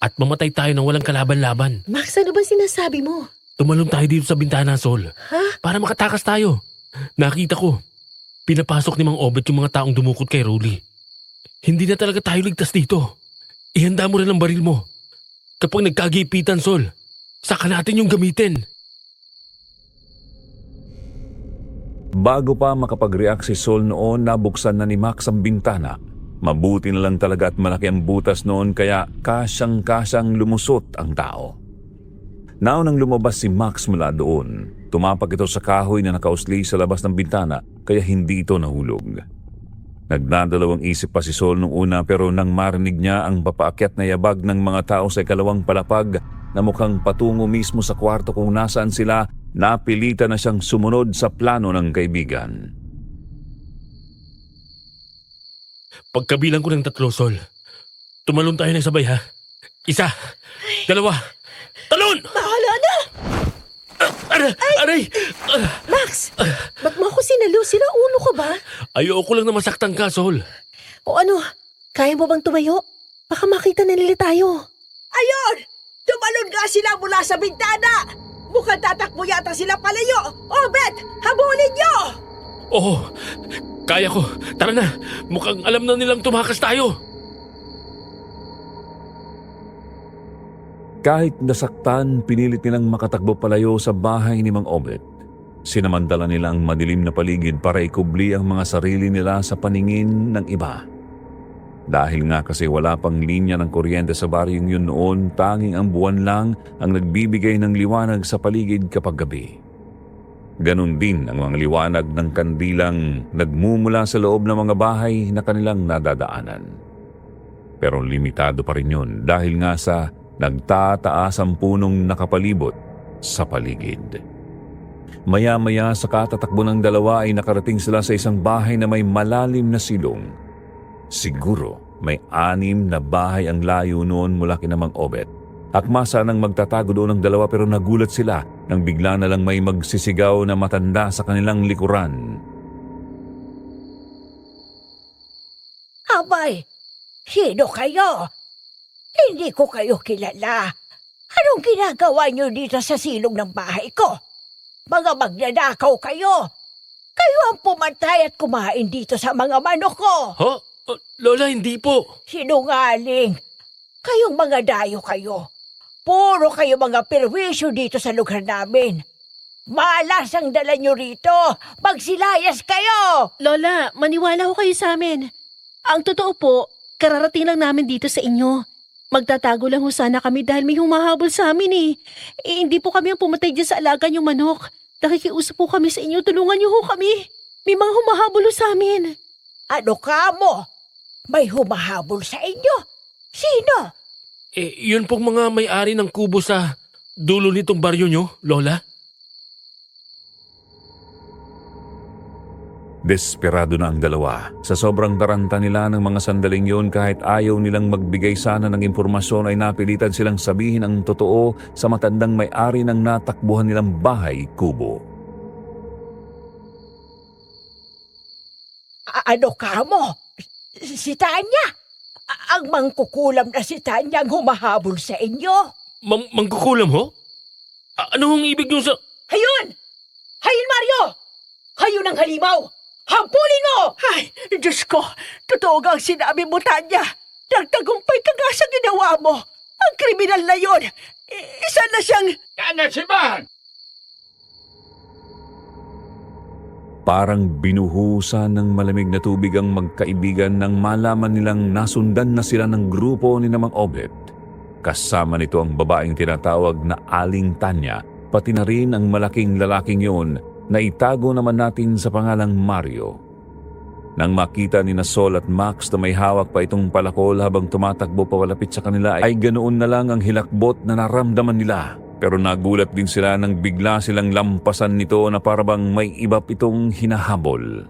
at mamatay tayo nang walang kalaban-laban. Max, ano ba sinasabi mo? Tumalon tayo dito sa bintana, Sol. Para makatakas tayo. Nakita ko, pinapasok ni Mang Obet yung mga taong dumukot kay Rolly. Hindi na talaga tayo ligtas dito. Ihanda mo rin ang baril mo. Kapag nagkagipitan, Sol, saka natin yung gamitin. Bago pa makapag-react si Sol noon, nabuksan na ni Max ang bintana. Mabuti na lang talaga at malaki ang butas noon kaya kasyang-kasyang lumusot ang tao. Naunang lumabas si Max mula doon. Tumapak ito sa kahoy na nakausli sa labas ng bintana kaya hindi ito nahulog. Nagdadalawang isip pa si Sol nung una pero nang marinig niya ang papaakyat na yabag ng mga tao sa ikalawang palapag na mukhang patungo mismo sa kwarto kung nasaan sila, napilitan na siyang sumunod sa plano ng kaibigan. Pagkabilang ko ng 3, Sol, tumalon tayo ng sabay, ha? 1, 2, talon! Bahala na! Aray! Max, ba't mo ako sinalo? Sira ulo ka ba? Ayoko lang na masaktan ka, Sol. O ano, kaya mo bang tumayo? Baka makita na nila tayo. Ayun! Tumalon nga sila mula sa bintana! Mukhang tatakbo yata sila palayo! Obet! Habulin niyo! Oo, kaya ko. Tara na, mukhang alam na nilang tumakas tayo. Kahit nasaktan, pinilit nilang makatakbo palayo sa bahay ni Mang Obet. Sinamantala nila ang madilim na paligid para ikubli ang mga sarili nila sa paningin ng iba. Dahil nga kasi wala pang linya ng kuryente sa baryong yun noon, tanging ang buwan lang ang nagbibigay ng liwanag sa paligid kapag gabi. Ganon din ang mga liwanag ng kandilang nagmumula sa loob ng mga bahay na kanilang nadadaanan. Pero limitado pa rin yun dahil nga sa nagtataas ang punong nakapalibot sa paligid. Maya-maya sa katatakbo ng dalawa ay nakarating sila sa isang bahay na may malalim na silong. Siguro may 6 na bahay ang layo noon mula kina Mang Obet. Akma sanang magtatago doon ang dalawa pero nagulat sila nang bigla na lang may magsisigaw na matanda sa kanilang likuran. Abay, sino kayo? Hindi ko kayo kilala. Anong ginagawa niyo dito sa silong ng bahay ko? Mga magnanakaw kayo. Kayo ang pumatay at kumain dito sa mga manok ko. Ho? Lola, hindi po. Sinungaling. Kayong mga dayo kayo. Puro kayo mga perwisyo dito sa lugar namin. Malas ang dala niyo rito. Magsilayas kayo! Lola, maniwala ho kayo sa amin. Ang totoo po, kararating lang namin dito sa inyo. Magtatago lang ho sana kami dahil may humahabol sa amin eh. Hindi po kami ang pumatay dyan sa alaga niyong manok. Nakikiusap po kami sa inyo, tulungan niyo ho kami. May mga humahabol ho sa amin. Ano ka mo? May humahabol sa inyo? Sino? Yun pong mga may-ari ng kubo sa dulo nitong baryo nyo, Lola. Desperado na ang dalawa. Sa sobrang taranta nila ng mga sandaling yun kahit ayaw nilang magbigay sana ng impormasyon ay napilitan silang sabihin ang totoo sa matandang may-ari ng natakbuhan nilang bahay kubo. Ano ka mo? Si Tanya? Ang mangkukulam na si Tanya ang humahabol sa inyo? Mangkukulam ho? Ano hong ibig nyo sa... Hayun! Hayun, Mario! Hayun ang halimaw! Hampulin mo! Ay, Diyos ko, totoo nga ang sinabi mo, Tanya. Nagtagumpay ka nga sa ginawa mo. Ang kriminal na yon, isa na siyang... Parang binuhusan ng malamig na tubig ang magkaibigan nang malaman nilang nasundan na sila ng grupo ni Mang Obet. Kasama nito ang babaeng tinatawag na Aling Tanya, pati na rin ang malaking lalaking yon na itago naman natin sa pangalang Mario. Nang makita ni Sol at Max na may hawak pa itong palakol habang tumatakbo pawalapit sa kanila ay ganoon na lang ang hilakbot na naramdaman nila. Pero nagulat din sila nang bigla silang lampasan nito na parabang may iba itong hinahabol.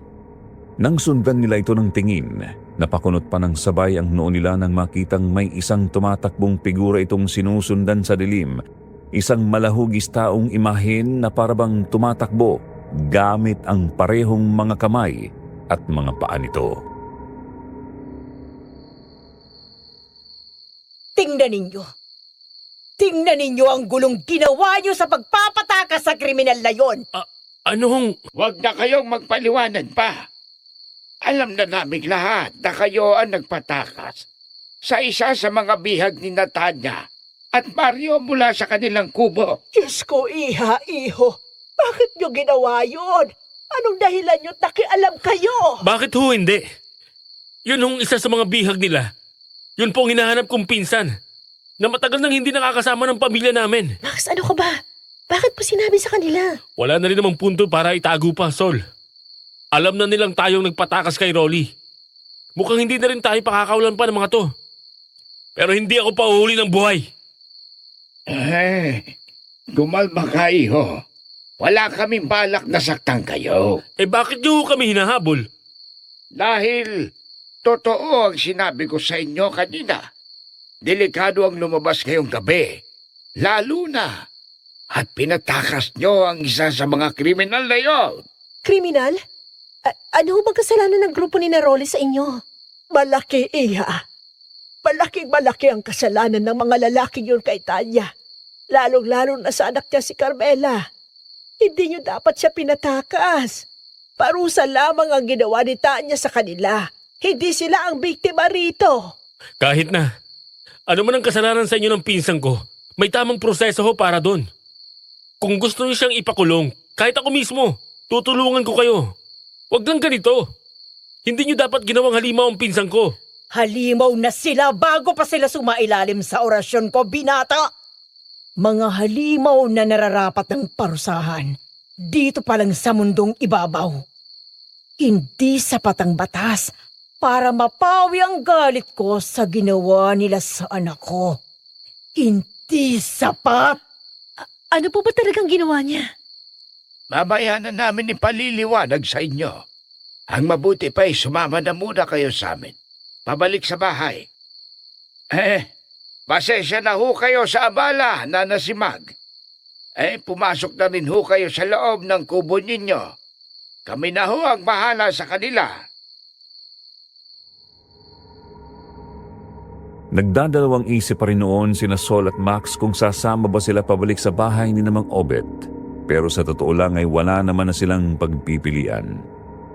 Nang sundan nila ito ng tingin, Napakunot pa ng sabay ang noo nila nang makitang may isang tumatakbong figura itong sinusundan sa dilim. Isang malahugis taong imahen na parabang tumatakbo gamit ang parehong mga kamay at mga paa nito. Tingnan ninyo. Tingnan ninyo ang gulong ginawa nyo sa pagpapatakas sa kriminal na yon. Anong... Huwag na kayong magpaliwanag pa. Alam na naming lahat na kayo ang nagpatakas sa isa sa mga bihag ni Natanya at Mario mula sa kanilang kubo. Diyos ko, iho. Bakit nyo ginawa yun? Anong dahilan nyo nakialam kayo? Bakit ho hindi? Yun hong isa sa mga bihag nila. Yun po ang hinahanap kong pinsan. Na matagal nang hindi nakakasama ng pamilya namin. Max, ano ka ba? Bakit mo sinabi sa kanila? Wala na rin namang punto para itago pa, Sol. Alam na nilang tayong nagpatakas kay Rolly. Mukhang hindi na rin tayo pakakaulan pa ng mga to. Pero hindi ako pauhuli ng buhay. Gumalma ka, iho. Wala kaming balak na saktan kayo. Bakit niyo kami hinahabol? Dahil totoo ang sinabi ko sa inyo kanina. Delikado ang lumabas ngayong gabi. Lalo na. At pinatakas nyo ang isa sa mga kriminal na yon. Kriminal? Ano bang kasalanan ng grupo ni Rolly sa inyo? Malaki, iha. Malaking-malaki ang kasalanan ng mga lalaking yun kay Tanya. Lalong-lalo na sa anak niya si Carmela. Hindi niyo dapat siya pinatakas. Parusa lamang ang ginawa ni Tanya sa kanila. Hindi sila ang biktima rito. Kahit na. Ano man ang kasalanan sa inyo ng pinsan ko, may tamang proseso ho para doon. Kung gusto niyo siyang ipakulong, kahit ako mismo, tutulungan ko kayo. Huwag lang ganito. Hindi niyo dapat ginawang halimaw ang pinsan ko. Halimaw na sila bago pa sila sumailalim sa orasyon ko, binata. Mga halimaw na nararapat ng parusahan. Dito pa lang sa mundong ibabaw. Hindi sapat ang batas para mapawi ang galit ko sa ginawa nila sa anak ko. Hindi sapat. Ano po ba talagang ginawa niya? Mamaya na namin ipaliliwanag sa inyo. Ang mabuti pa ay sumama na muna kayo sa amin. Pabalik sa bahay. Pasensya na ho kayo sa abala, Nana si Mag. Pumasok na rin ho kayo sa loob ng kubo ninyo. Kami na ho ang bahala sa kanila. Nagdadalawang isip pa rin noon sina Sol at Max kung sasama ba sila pabalik sa bahay ni Namang Obet. Pero sa totoo lang ay wala naman na silang pagpipilian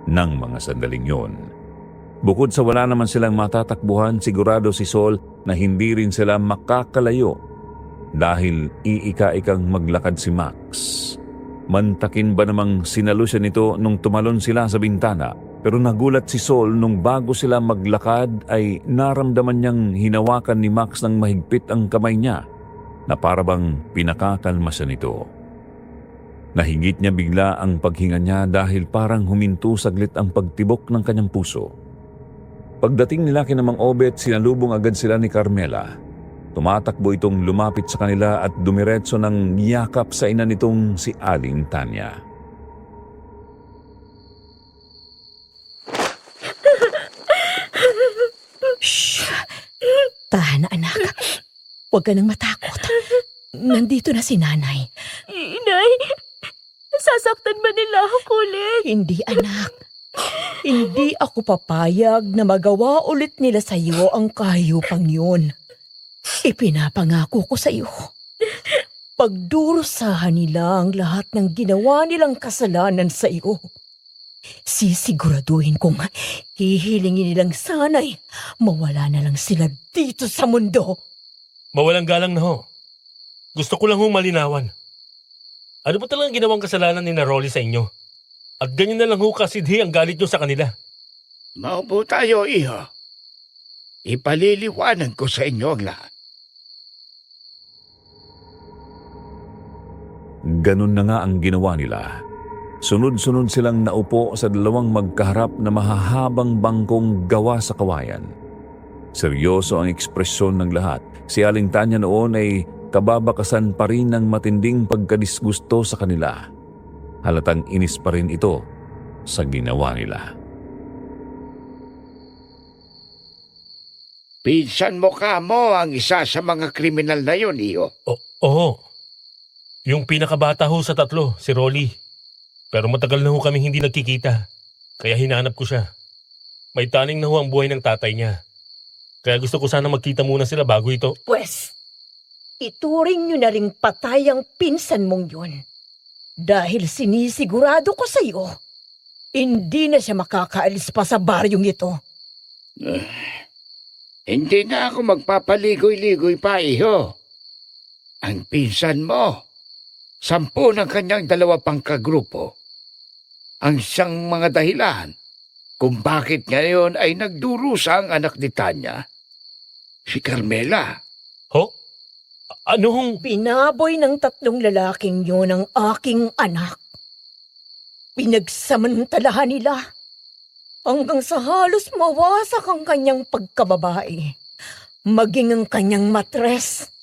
ng mga sandaling yon. Bukod sa wala naman silang matatakbuhan, sigurado si Sol na hindi rin sila makakalayo dahil iika-ikang maglakad si Max. Mantakin ba namang sinalo siya nito nung tumalon sila sa bintana? Pero nagulat si Sol nung bago sila maglakad ay naramdaman niyang hinawakan ni Max ng mahigpit ang kamay niya na parabang pinakakalma siya nito. Nahigit niya bigla ang paghinga niya dahil parang huminto saglit ang pagtibok ng kanyang puso. Pagdating nila kina Mang Obet, sinalubong agad sila ni Carmela. Tumatakbo itong lumapit sa kanila at dumiretso ng yakap sa ina nitong si Aling Tanya. Shh! Tahan na, anak. Huwag ka nang matakot. Nandito na si nanay. Inay, sasaktan ba nila ako ulit? Hindi, anak. Hindi ako papayag na magawa ulit nila sa iyo ang kahiyupang yun. Ipinapangako ko sa iyo. Pagdurusahan nila ang lahat ng ginawa nilang kasalanan sa iyo. Sisiguraduhin kong hihilingin nilang sana'y mawala na lang sila dito sa mundo. Mawalang galang na ho. Gusto ko lang ho malinawan. Ano ba talagang ginawang kasalanan ni Rolly sa inyo? At ganyan na lang ho kasidhi ang galit nyo sa kanila. Maupo tayo, iho. Ipaliliwanag ko sa inyo ang lahat. Ganun na nga ang ginawa nila. Sunod-sunod silang naupo sa dalawang magkaharap na mahahabang bangkong gawa sa kawayan. Seryoso ang ekspresyon ng lahat. Si Aling Tanya noon ay kababakasan pa rin ng matinding pagkadisgusto sa kanila. Halatang inis pa rin ito sa ginawa nila. Pinsan mo ka mo ang isa sa mga kriminal na yun, Iho. Oo. Yung pinakabata ho sa tatlo, si Rolly. Pero matagal na ho kami hindi nagkikita. Kaya hinanap ko siya. May taning na ho ang buhay ng tatay niya. Kaya gusto ko sana magkita muna sila bago ito. Pwes, ituring nyo na ring patay ang pinsan mong yun. Dahil sinisigurado ko sa iyo, hindi na siya makakaalis pa sa baryong ito. Hindi na ako magpapaligoy-ligoy pa, Iho. Ang pinsan mo, 10 ng kanyang 2 pang kagrupo. Ang siyang mga dahilan kung bakit ngayon ay nagdurusa ang anak ni Tanya. Si Carmela. Ho? Ano hong... Pinaboy ng 3 lalaking yun ang aking anak. Pinagsamantalahan nila hanggang sa halos mawasak ang kanyang pagkababae, maging ang kanyang matres.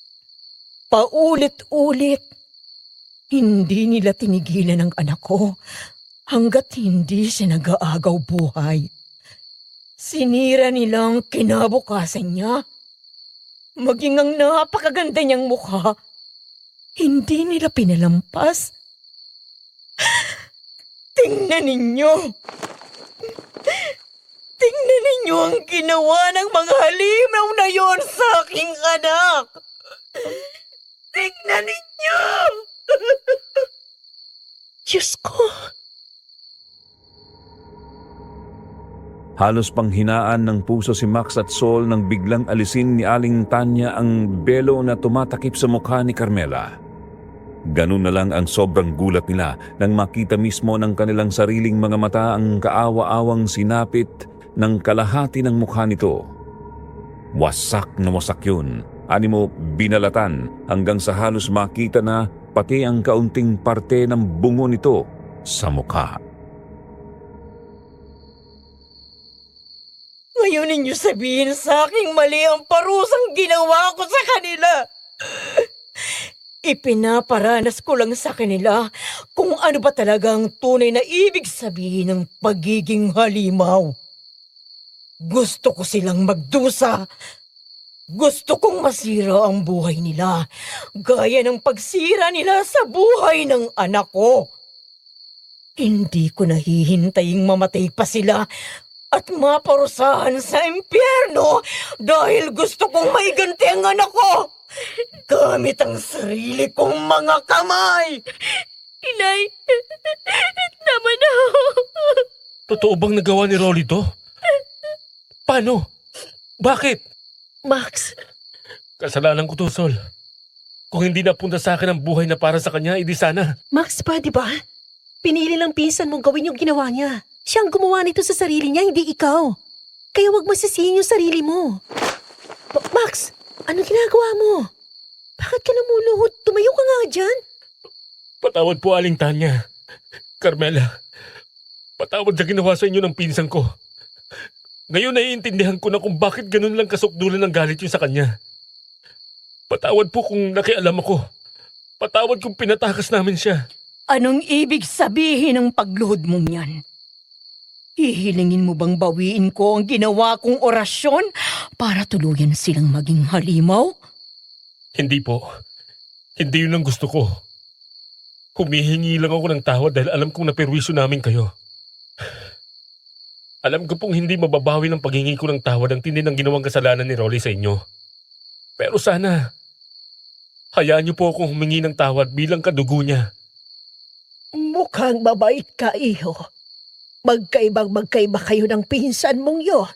Paulit-ulit, hindi nila tinigilan ang anak ko hanggat hindi siya nag-aagaw buhay. Sinira nilang kinabukasan niya. Maging ang napakaganda niyang mukha, hindi nila pinalampas. Tingnan ninyo! Tingnan ninyo ang ginawa ng mga halimaw na yon sa aking anak! Tingnan ninyo! Diyos ko! Halos panghinaan ng puso si Max at Sol nang biglang alisin ni Aling Tanya ang belo na tumatakip sa mukha ni Carmela. Ganun na lang ang sobrang gulat nila nang makita mismo ng kanilang sariling mga mata ang kaawa-awang sinapit ng kalahati ng mukha nito. Wasak na wasak yun, animo binalatan hanggang sa halos makita na pati ang kaunting parte ng bungo nito sa mukha. Ngayon ninyo sabihin sa aking mali ang parusang ginawa ko sa kanila. Ipinaparanas ko lang sa kanila kung ano ba talaga ang tunay na ibig sabihin ng pagiging halimaw. Gusto ko silang magdusa. Gusto kong masira ang buhay nila, gaya ng pagsira nila sa buhay ng anak ko. Hindi ko nahihintaying mamatay pa sila at maparusahan sa impyerno dahil gusto kong maiganti ang anak ko gamit ang sarili kong mga kamay. Inay, tama na ho. Totoo bang nagawa ni Rolly to? Paano? Bakit? Max, Kasalanan ko to, Sol. Kung hindi napunta sa akin ang buhay na para sa kanya, edi sana. Max, pwede ba? Pinili lang pinsan mong gawin yung ginawa niya. Siya ang gumawa nito sa sarili niya, hindi ikaw. Kaya wag masisihin yung sarili mo. Max, ano ginagawa mo? Bakit ka namuluhod? Tumayo ka nga dyan. Patawad po, Aling Tanya. Carmela, patawad sa ginawa sa inyo ng pinsan ko. Ngayon naiintindihan ko na kung bakit ganun lang kasukdulan ng galit yun sa kanya. Patawad po kung nakialam ako. Patawad kung pinatakas namin siya. Anong ibig sabihin ng pagluhod mong yan? Hihilingin mo bang bawiin ko ang ginawa kong orasyon para tuluyan silang maging halimaw? Hindi po. Hindi yun ang gusto ko. Humihingi lang ako ng tawad dahil alam kong naperwisyo namin kayo. Alam ko pong hindi mababawi ng paghingi ko ng tawad ang tindi ng ginawang kasalanan ni Rolly sa inyo. Pero sana, hayaan niyo po akong humingi ng tawad bilang kadugo niya. Mukhang mabait ka, iho. Magkaiba kayo ng pinsan mong yun.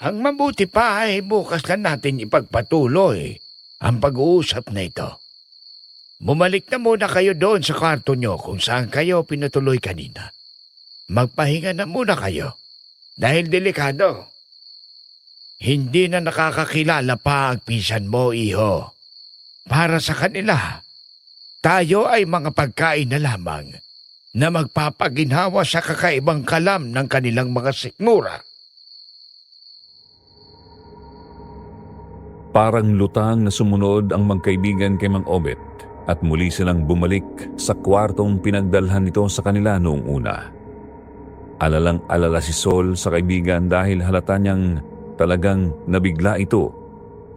Ang mabuti pa ay bukas na natin ipagpatuloy ang pag-uusap na ito. Bumalik na muna kayo doon sa kwarto nyo kung saan kayo pinatuloy kanina. Magpahinga na muna kayo dahil delikado. Hindi na nakakakilala pa ang pinsan mo, iho. Para sa kanila, tayo ay mga pagkain na lamang na magpapaginhawa sa kakaibang kalam ng kanilang mga sikmura. Parang lutang na sumunod ang magkaibigan kay Mang Obet at muli silang bumalik sa kwartong pinagdalhan nito sa kanila noong una. Alalang-alala si Sol sa kaibigan dahil halata niyang talagang nabigla ito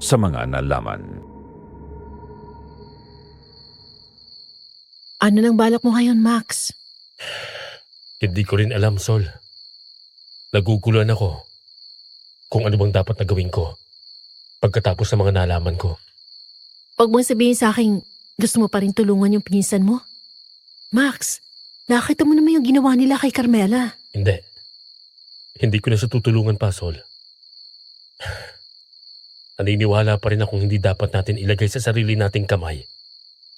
sa mga nalaman. Ano nang balak mo ngayon, Max? Hindi ko rin alam, Sol. Naguguluhan ako kung ano bang dapat na gawin ko pagkatapos ng mga nalaman ko. Huwag mong sabihin sa akin, gusto mo pa rin tulungan yung pinsan mo? Max, nakita mo naman yung ginawa nila kay Carmela. Hindi. Hindi ko na siya tutulungan pa, Sol. Naniniwala pa rin akong hindi dapat natin ilagay sa sarili nating kamay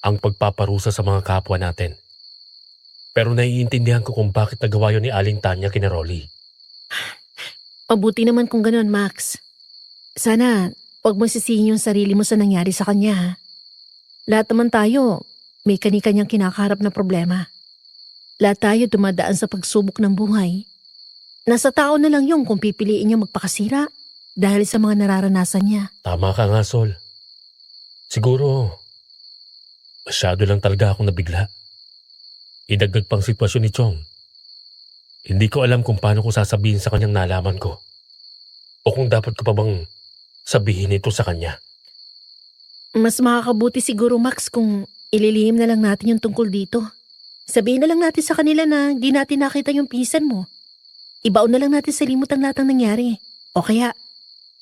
ang pagpaparusa sa mga kapwa natin. Pero naiintindihan ko kung bakit nagawa yun ni Aling Tanya kina Rolly. Mabuti naman kung gano'n, Max. Sana, huwag mong sisihin yung sarili mo sa nangyari sa kanya, ha? Lahat naman tayo, may kani-kanyang kinakaharap na problema. Lahat tayo dumadaan sa pagsubok ng buhay. Nasa tao na lang yung kung pipiliin niya magpakasira dahil sa mga nararanasan niya. Tama ka nga, Sol. Siguro, masyado lang talaga akong nabigla. Idagdag pang sitwasyon ni Chong. Hindi ko alam kung paano ko sasabihin sa kanyang nalaman ko. O kung dapat ko pa bang sabihin ito sa kanya. Mas makakabuti siguro, Max, kung ililihim na lang natin yung tungkol dito. Sabihin na lang natin sa kanila na di natin nakita yung pinsan mo. Ibaon na lang natin sa limot ang lahat ng nangyari. O kaya,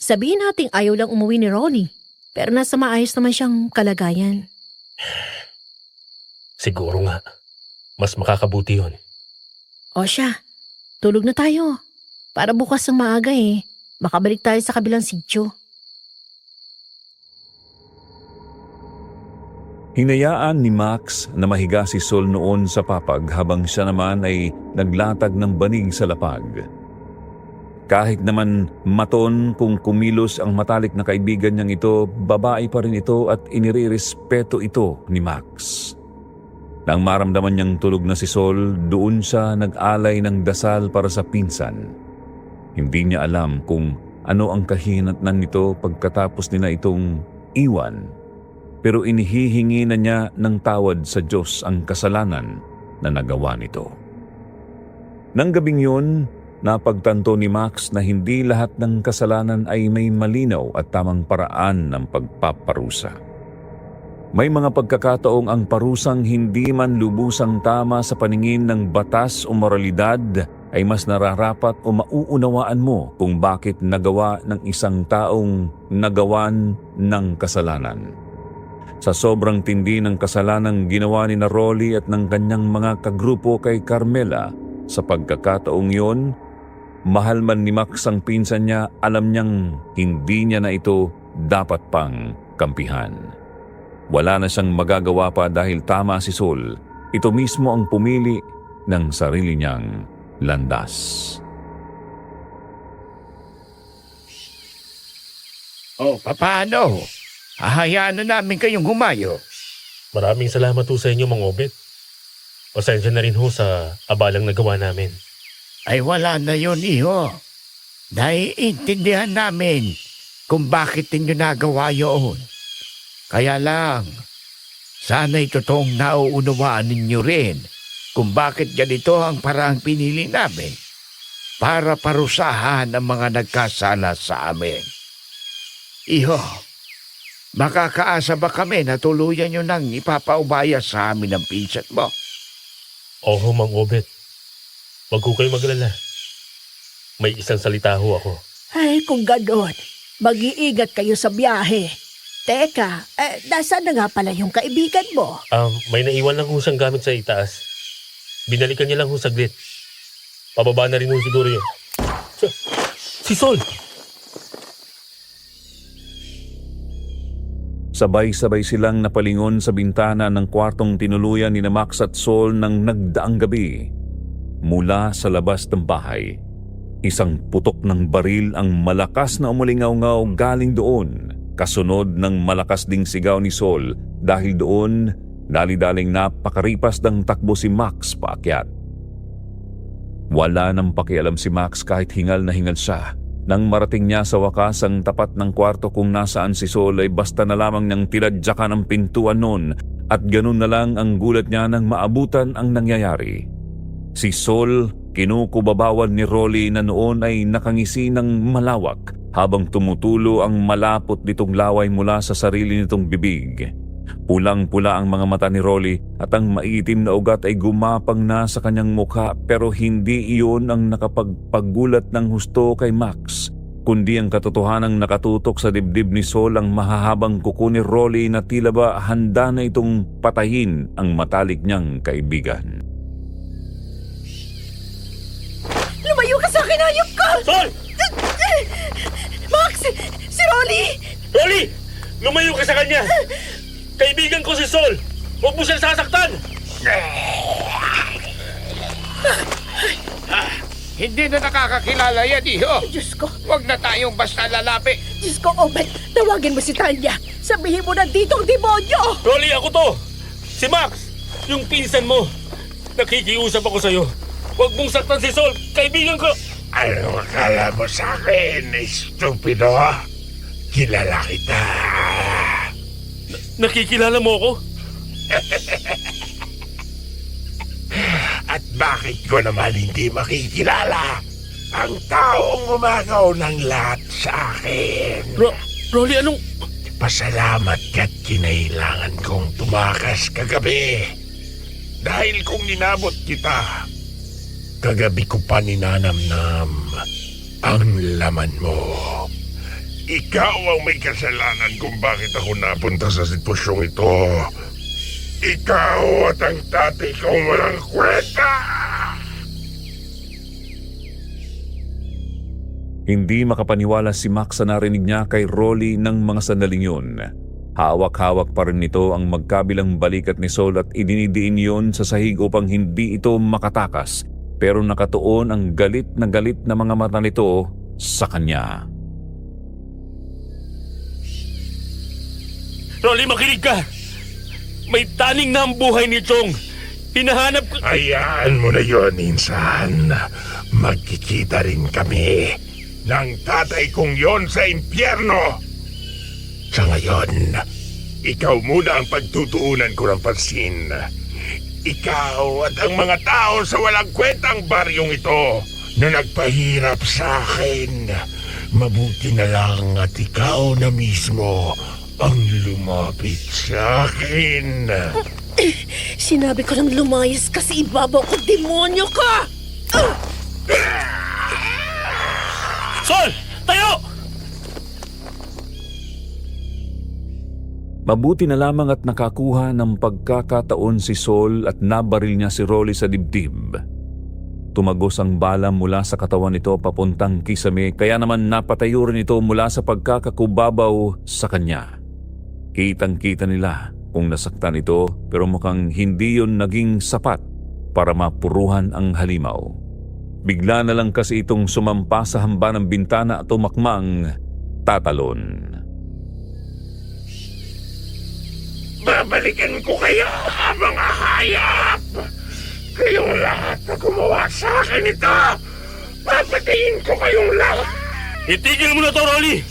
sabihin natin ayaw lang umuwi ni Ronnie. Pero nasa maayos naman siyang kalagayan. Siguro nga. Mas makakabuti yun. O siya, tulog na tayo. Para bukas ng maaga makabalik tayo sa kabilang sityo. Hinayaan ni Max na mahiga si Sol noon sa papag habang siya naman ay naglatag ng banig sa lapag. Kahit naman maton kung kumilos ang matalik na kaibigan niyang ito, babae pa rin ito at inirerespeto ito ni Max. Nang maramdaman niyang tulog na si Sol, doon siya nag-alay ng dasal para sa pinsan. Hindi niya alam kung ano ang kahinatnan nito pagkatapos nila itong iwan. Pero inihihingi na niya ng tawad sa Diyos ang kasalanan na nagawa nito. Nang gabing yun, napagtanto ni Max na hindi lahat ng kasalanan ay may malinaw at tamang paraan ng pagpaparusa. May mga pagkakataong ang parusang hindi man lubusang tama sa paningin ng batas o moralidad ay mas nararapat o mauunawaan mo kung bakit nagawa ng isang taong nagawan ng kasalanan. Sa sobrang tindi ng kasalanang ginawa ni Rolly at ng kanyang mga kagrupo kay Carmela, sa pagkakataong yon, mahal man ni Max ang pinsan niya, alam niyang hindi niya na ito dapat pang kampihan. Wala na siyang magagawa pa dahil tama si Sol. Ito mismo ang pumili ng sarili niyang landas. O, paano? Hahayaan na namin kayong humayo. Maraming salamat ho sa inyo, Mang Obet. Pasensya na rin ho sa abalang nagawa namin. Ay wala na yun, iho. Naiintindihan namin kung bakit ninyo nagawa yun. Kaya lang, sana'y totoong nauunawaan ninyo rin kung bakit ganito ang paraang pinili namin para parusahan ang mga nagkasala sa amin. Iho, makakaasa ba kami na tuluyan nyo nang ipapaubaya sa amin ang pinsan mo? Oo, Mang Obet. Wag ko kayo maglala. May isang salita ho ako. Ay, kung ganon, mag-iingat kayo sa biyahe. Teka, nasaan na nga pala yung kaibigan mo? May naiwan lang ho siyang gamit sa itaas. Binalikan niya lang ho saglit. Pababa na rin ho siguro yun. Si Sol! Sabay-sabay silang napalingon sa bintana ng kwartong tinuluyan ni Max at Sol nang nagdaang gabi. Mula sa labas ng bahay, isang putok ng baril ang malakas na umulingaw-ngaw galing doon. Kasunod ng malakas ding sigaw ni Sol dahil doon dali-daling napakaripas ng takbo si Max paakyat. Wala nang pakialam si Max kahit hingal na hingal siya. Nang marating niya sa wakas ang tapat ng kwarto kung nasaan si Sol ay basta na lamang niyang tinadyakan ang pintuan noon at ganun na lang ang gulat niya nang maabutan ang nangyayari. Si Sol kinukubabawan ni Rolly na noon ay nakangisi ng malawak habang tumutulo ang malapot nitong laway mula sa sarili nitong bibig. Pulang-pula ang mga mata ni Rolly at ang maitim na ugat ay gumapang na sa kanyang mukha, pero hindi iyon ang nakapagpagulat ng husto kay Max, kundi ang katotohanang nakatutok sa dibdib ni Sol, ang mahahabang kuko ni Rolly na tila ba handa na itong patayin ang matalik niyang kaibigan. Lumayo ka sa akin, hayop ka! Sol! Max! Si Rolly! Rolly! Lumayo ka sa kanya! Kaibigan ko si Sol! Huwag mo siyang sasaktan! Hindi na nakakakilala yan, iho. Diyos ko! Huwag na tayong basta lalapi. Diyos ko, Obed! Tawagin mo si Tanya! Sabihin mo na dito ang demonyo! Rolly, ako to! Si Max! Yung pinsan mo! Nakikiusap ako sa'yo. Huwag mong saktan si Sol! Kaibigan ko! Ano akala mo sa akin, stupido? Kilala kita. Nakikilala mo ako? At bakit ko naman hindi makikilala ang taong umagaw ng lahat sa akin? Rolly, anong... Pasalamat ka't kinailangan kong tumakas kagabi. Dahil kung ninabot kita, kagabi ko pa ninanamnam ang laman mo. Ikaw ang may kasalanan kung bakit ako napunta sa sitwasyong ito. Ikaw at ang tatay kong walang kwenta! Hindi makapaniwala si Max sa narinig niya kay Rolly ng mga sandaling yun. Hawak-hawak pa rin nito ang magkabilang balikat ni Sol at idinidiin yon sa sahig upang hindi ito makatakas, pero nakatuon ang galit na mga mata nito sa kanya. Rolly, makinig ka! May taning na ang buhay ni Chong. Hinahanap ko... Hayaan mo na yon, insan. Magkikita rin kami ng tatay kong yon sa impyerno. Sa ngayon, ikaw muna ang pagtutuunan ko ng pansin. Ikaw at ang mga tao sa walang kwentang baryong ito na nagpahirap sa akin. Mabuti na lang at ikaw na mismo ang lumapit sa akin. Sinabi ko lang lumayas kasi ibabaw ko, demonyo ka! Sol! Tayo! Mabuti na lamang at nakakuha ng pagkakataon si Sol at nabaril niya si Rolly sa dibdib. Tumagos ang bala mula sa katawan nito papuntang kisame, kaya naman napatayo rin ito mula sa pagkakakubabaw sa kanya. Kitang-kita nila kung nasaktan ito, pero mukhang hindi yon naging sapat para mapuruhan ang halimaw. Bigla na lang kasi itong sumampa sa hamba ng bintana at tumakmang tatalon. Babalikan ko kayo, mga hayop! Kayong lahat na gumawa sa akin ito! Papatayin ko kayong lahat! Itigil mo na to, Rolly!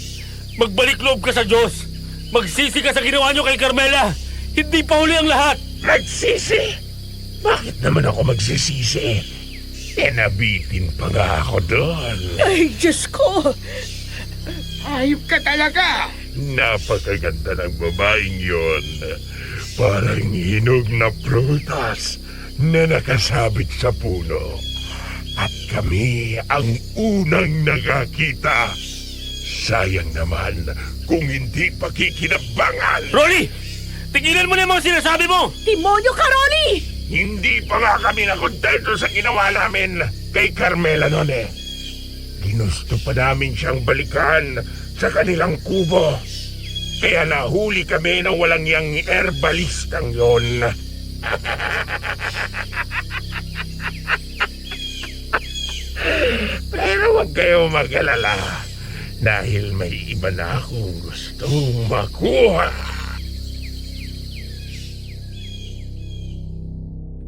Magbalik loob ka sa Diyos! Magsisi ka sa ginawa niyo kay Carmela! Hindi pa huli ang lahat! Magsisi? Bakit naman ako magsisisi? Nabitin pa nga ako doon. Ay, Diyos ko! Ayop ka talaga! Napakaganda ng babaeng yon. Parang hinog na prutas na nakasabit sa puno. At kami ang unang nakakita. Sayang naman kung hindi pakikinabangan. Rolly! Tigilan mo na yung mga sinasabi mo! Demonyo ka, Rolly! Hindi pa nga kami nakontento sa ginawa namin kay Carmela noon eh. Ginusto pa namin siyang balikan sa kanilang kubo. Kaya nahuli kami ng walang yang herbalistang yon. Pero huwag kayo mag-alala dahil may iba na akong gustong makuha.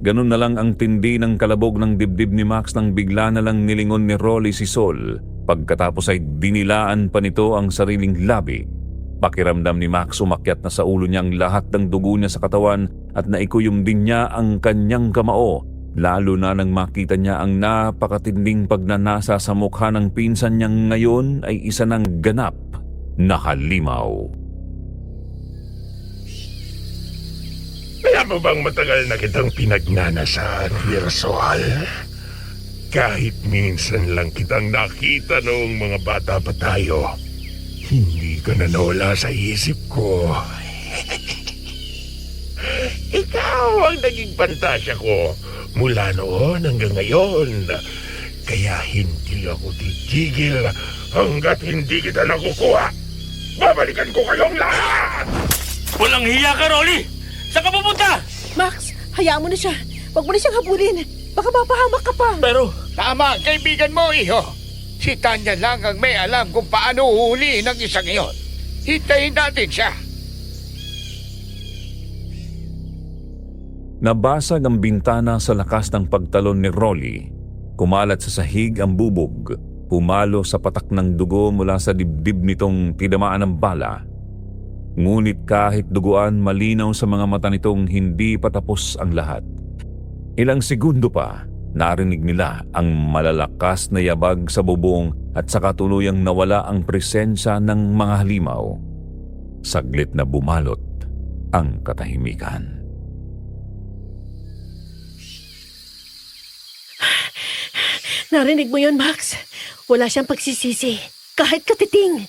Ganun na lang ang tindi ng kalabog ng dibdib ni Max nang bigla na lang nilingon ni Rolly si Sol. Pagkatapos ay dinilaan pa nito ang sariling labi. Pakiramdam ni Max umakyat na sa ulo niya ang lahat ng dugo niya sa katawan at naikuyom din niya ang kanyang kamao. lalo na nang makita niya ang napakatinding pagnanasa sa mukha ng pinsan niyang ngayon ay isa ng ganap na halimaw. Kaya mo bang matagal na kitang pinagnanasaan, Virtual? Kahit minsan lang kitang nakita noong mga bata pa tayo, hindi ka na nawala sa isip ko. Ikaw ang naging pantasya ko mula noon hanggang ngayon. Kaya hindi ako titigil hanggat hindi kita nakukuha. Babalikan ko kayong lahat! Walang hiya ka, Rolly! Saan ka pupunta? Max, hayaan mo na siya. Huwag mo na siyang habulin. Baka mapahamak ka pa. Pero, Tama, kaibigan mo, iho. Si Tanya lang ang may alam kung paano uhulihin ang isang iyon. Hintayin natin siya. Nabasag ang bintana sa lakas ng pagtalon ni Rolly. Kumalat sa sahig ang bubog. Pumalo sa patak ng dugo mula sa dibdib nitong tinamaan ng bala. Ngunit kahit duguan, malinaw sa mga mata nitong hindi patapos ang lahat. Ilang segundo pa, narinig nila ang malalakas na yabag sa bubong at sa katuluyang nawala ang presensya ng mga halimaw. Saglit na bumalot ang katahimikan. Narinig mo yon, Max? Wala siyang pagsisisi. Kahit katiting.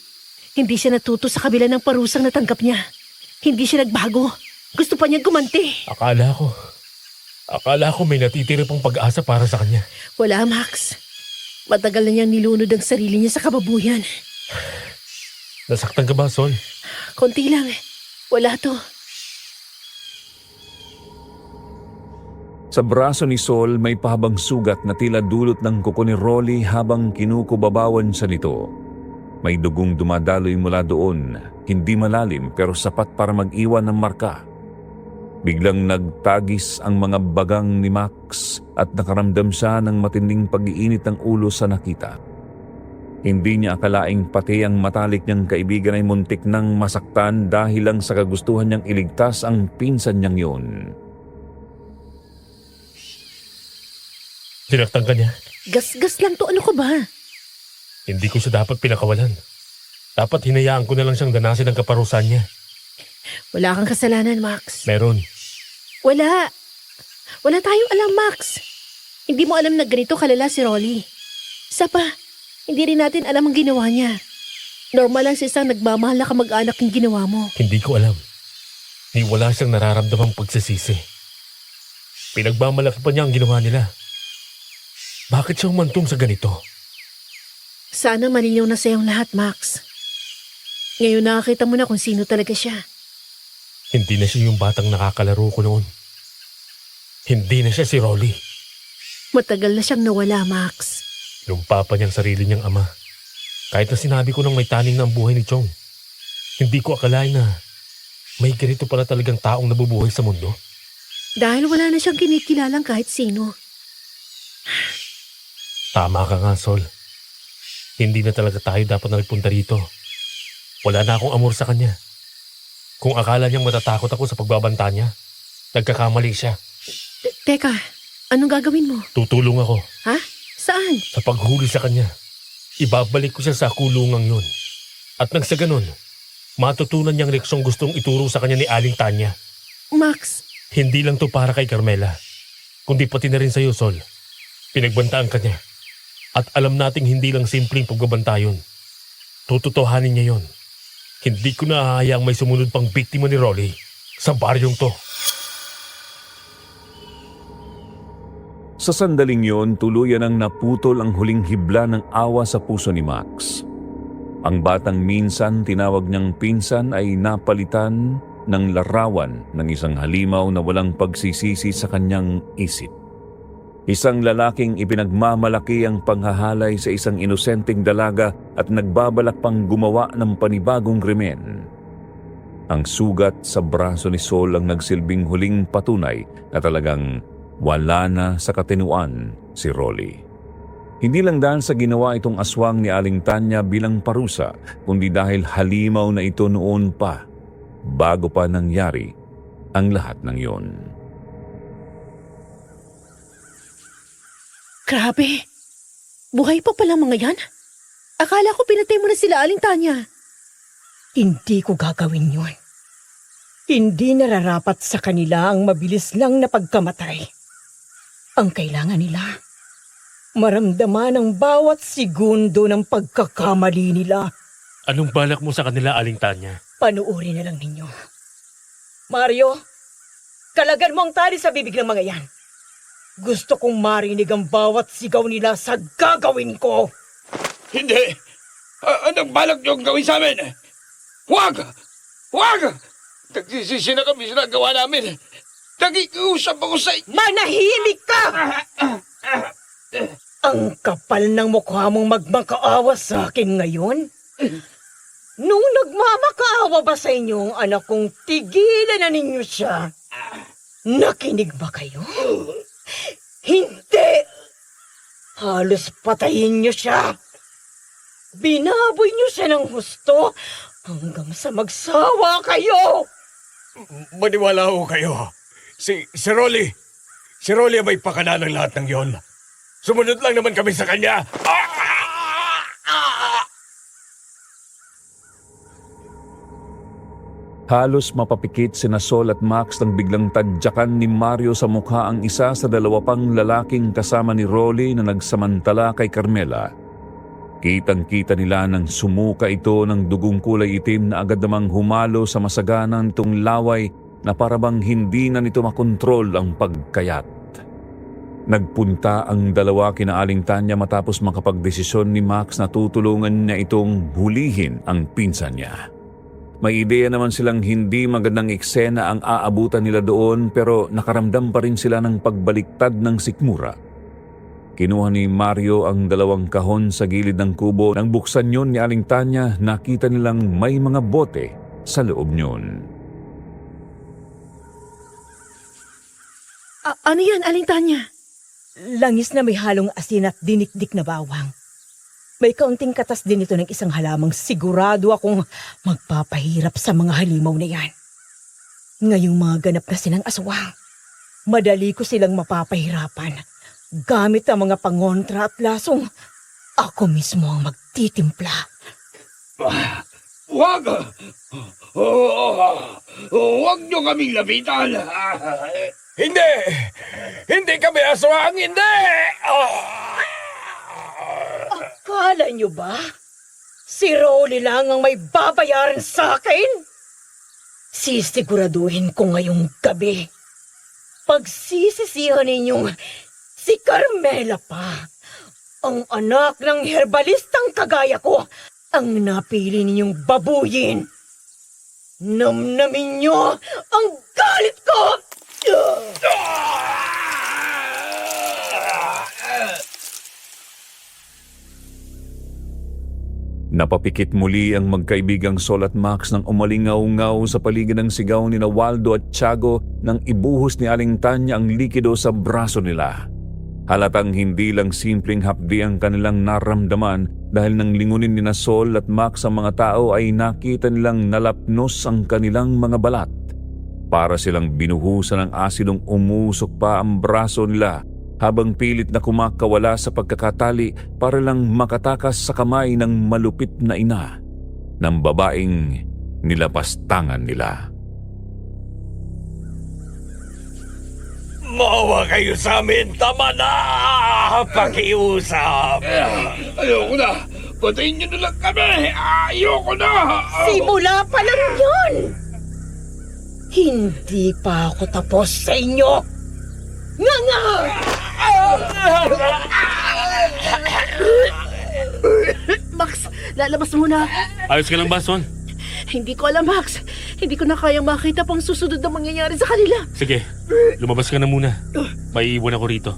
Hindi siya natuto sa kabila ng parusang natanggap niya. Hindi siya nagbago. Gusto pa niyang gumanti. akala ko may natitira pang pag-asa para sa kanya. Wala, Max. Matagal na niyang nilunod ang sarili niya sa kababuyan. Nasaktan ka ba, Sol? Konti lang. Wala to. Sa braso ni Sol may pahabang sugat na tila dulot ng kuko ni Rolly habang kinukubabawan siya nito. May dugong dumadaloy mula doon, hindi malalim pero sapat para mag-iwan ng marka. Biglang nagtagis ang mga bagang ni Max at nakaramdam siya ng matinding pag-iinit ng ulo sa nakita. Hindi niya akalaing pati ang matalik niyang kaibigan ay muntik nang masaktan dahil lang sa kagustuhan niyang iligtas ang pinsan niyang yun. Sinaktan ka niya? Gas-gas lang to. Ano ka ba? Hindi ko siya dapat pinakawalan. Dapat hinayaan ko na lang siyang danasin ang kaparusahan niya. Wala kang kasalanan, Max. Meron. Wala. Wala tayong alam, Max. Hindi mo alam na ganito kalala si Rolly. Isa pa, hindi rin natin alam ang ginawa niya. Normal lang sa isang nagmamahal na kamag-anak yung ginawa mo. Hindi ko alam. Ni wala siyang nararamdamang pagsisisi. Pinagmamalaki pa niya ang ginawa nila. Bakit siya umantong sa ganito? Sana malinaw na sa'yong lahat, Max. Ngayon nakakita mo na kung sino talaga siya. Hindi na siya yung batang nakakalaro ko noon. Hindi na siya si Rolly. Matagal na siyang nawala, Max. Lumpa pa niyang sarili niyang ama. Kahit na sinabi ko nang may taning na ang buhay ni Chong. Hindi ko akalain na may ganito pala talagang taong nabubuhay sa mundo. Dahil wala na siyang kinikilalang kahit sino. Tama ka nga, Sol. Hindi na talaga tayo dapat na nagpunta rito. Wala na akong amor sa kanya. Kung akala niyang matatakot ako sa pagbabanta niya, nagkakamali siya. Teka, anong gagawin mo? Tutulong ako Ha? Saan? sa paghuli sa kanya. Ibabalik ko siya sa kulungang yun. At nang sa ganun, matutunan niyang leksong gustong ituro sa kanya ni Aling Tanya. Max, Hindi lang to para kay Carmela, kundi pati na rin sa'yo, Sol. Pinagbantaan ka niya. At alam nating hindi lang simpleng pagbabanta yun. Tututuhanin niya yun. Hindi ko na hahayaang may sumunod pang biktima ni Rolly sa baryong to. Sa sandaling yon, tuluyan ang naputol ang huling hibla ng awa sa puso ni Max. Ang batang minsan tinawag niyang pinsan ay napalitan ng larawan ng isang halimaw na walang pagsisisi sa kanyang isip. Isang lalaking ipinagmamalaki ang panghahalay sa isang inosenteng dalaga at nagbabalak pang gumawa ng panibagong krimen. Ang sugat sa braso ni Sol ang nagsilbing huling patunay na talagang wala na sa katinuan si Rolly. Hindi lang dahil sa ginawa itong aswang ni Aling Tanya bilang parusa, kundi dahil halimaw na ito noon pa, bago pa nangyari ang lahat ng yon. Grabe. Buhay pa pala mga yan? Akala ko pinatay mo na sila, Aling Tanya. Hindi ko gagawin yun. Hindi nararapat sa kanila ang mabilis lang na pagkamatay. Ang kailangan nila, maramdaman ang bawat segundo ng pagkakamali nila. Anong balak mo sa kanila, Aling Tanya? Panuorin na lang ninyo. Mario, kalagan mo ang tali sa bibig ng mga yan. Gusto kong marinig ang bawat sigaw nila sa gagawin ko. Hindi! Anong balak niyong gawin sa amin? Huwag! Huwag! Nagsisisi na kami sa nagawa namin. Nakikiusap ako sa inyo. Manahimik ka! Ang kapal ng mukha mong magmakaawa sa akin ngayon? Nung nagmamakaawa ba sa inyo ang anak kong tigilan na ninyo siya? Nakinig ba kayo? Hindi! Halos patayin niyo siya. Binaboy niyo siya ng husto hanggang sa magsawa kayo. Maniwala ho kayo. Si Rolly ang may pakana ng lahat ng yon. Sumunod lang naman kami sa kanya. Halos mapapikit sina Sol at Max nang biglang tadyakan ni Mario sa mukha ang isa sa dalawa pang lalaking kasama ni Rolly na nagsamantala kay Carmela. Kitang-kita nila nang sumuka ito ng dugong kulay itim na agad namang humalo sa masaganan nitong laway na parabang hindi na nito makontrol ang pagkayat. Nagpunta ang dalawa kina Aling Tanya matapos makapagdesisyon ni Max na tutulungan niya itong hulihin ang pinsan niya. May ideya naman silang hindi magandang eksena ang aabutan nila doon pero nakaramdam pa rin sila ng pagbaliktad ng sikmura. Kinuha ni Mario ang dalawang kahon sa gilid ng kubo. Nang buksan yun ni Aling Tanya, nakita nilang may mga bote sa loob yun. Ano yan, Aling Tanya? Langis na may halong asin at dinikdik na bawang. May kaunting katas din ito ng isang halamang sigurado akong magpapahirap sa mga halimaw na yan. Ngayong mga ganap na silang aswang, madali ko silang mapapahirapan. Gamit ang mga pangontra at lasong, ako mismo ang magtitimpla. Huwag! Huwag niyo kaming lapitan! Hindi! Hindi kami aswang! Hindi! Akala niyo ba? Si Rolly lang ang may babayaran sa akin? Sisiguraduhin ko ngayong gabi. Pagsisisihan ninyong si Carmela pa, ang anak ng herbalistang kagaya ko, ang napili ninyong babuyin. Namnamin niyo ang galit ko! Napapikit muli ang magkaibigang Sol at Max nang umalingaw-ngaw sa paligid ng sigaw ni Waldo at Tiago nang ibuhos ni Aling Tanya ang likido sa braso nila. Halatang hindi lang simpleng hapdi ang kanilang naramdaman dahil nang lingunin ni Sol at Max ang mga tao ay nakita nilang nalapnos ang kanilang mga balat. Para silang binuhusan ng asidong umusok pa ang braso nila habang pilit na kumakawala sa pagkakatali para lang makatakas sa kamay ng malupit na ina ng babaeng nilapastangan nila. Maawa kayo sa amin! Tama na! Pakiusap! Ayoko na! Patayin niyo na lang kami! Ayoko na! Simula pa lang yun! Hindi pa ako tapos sa inyo! Nga! Max, lalabas muna. Ayos ka lang ba, Son? Hindi ko alam, Max. Hindi ko na kayang makita pang susunod na mangyayari sa kanila. Sige, lumabas ka na muna. May iwan ako rito.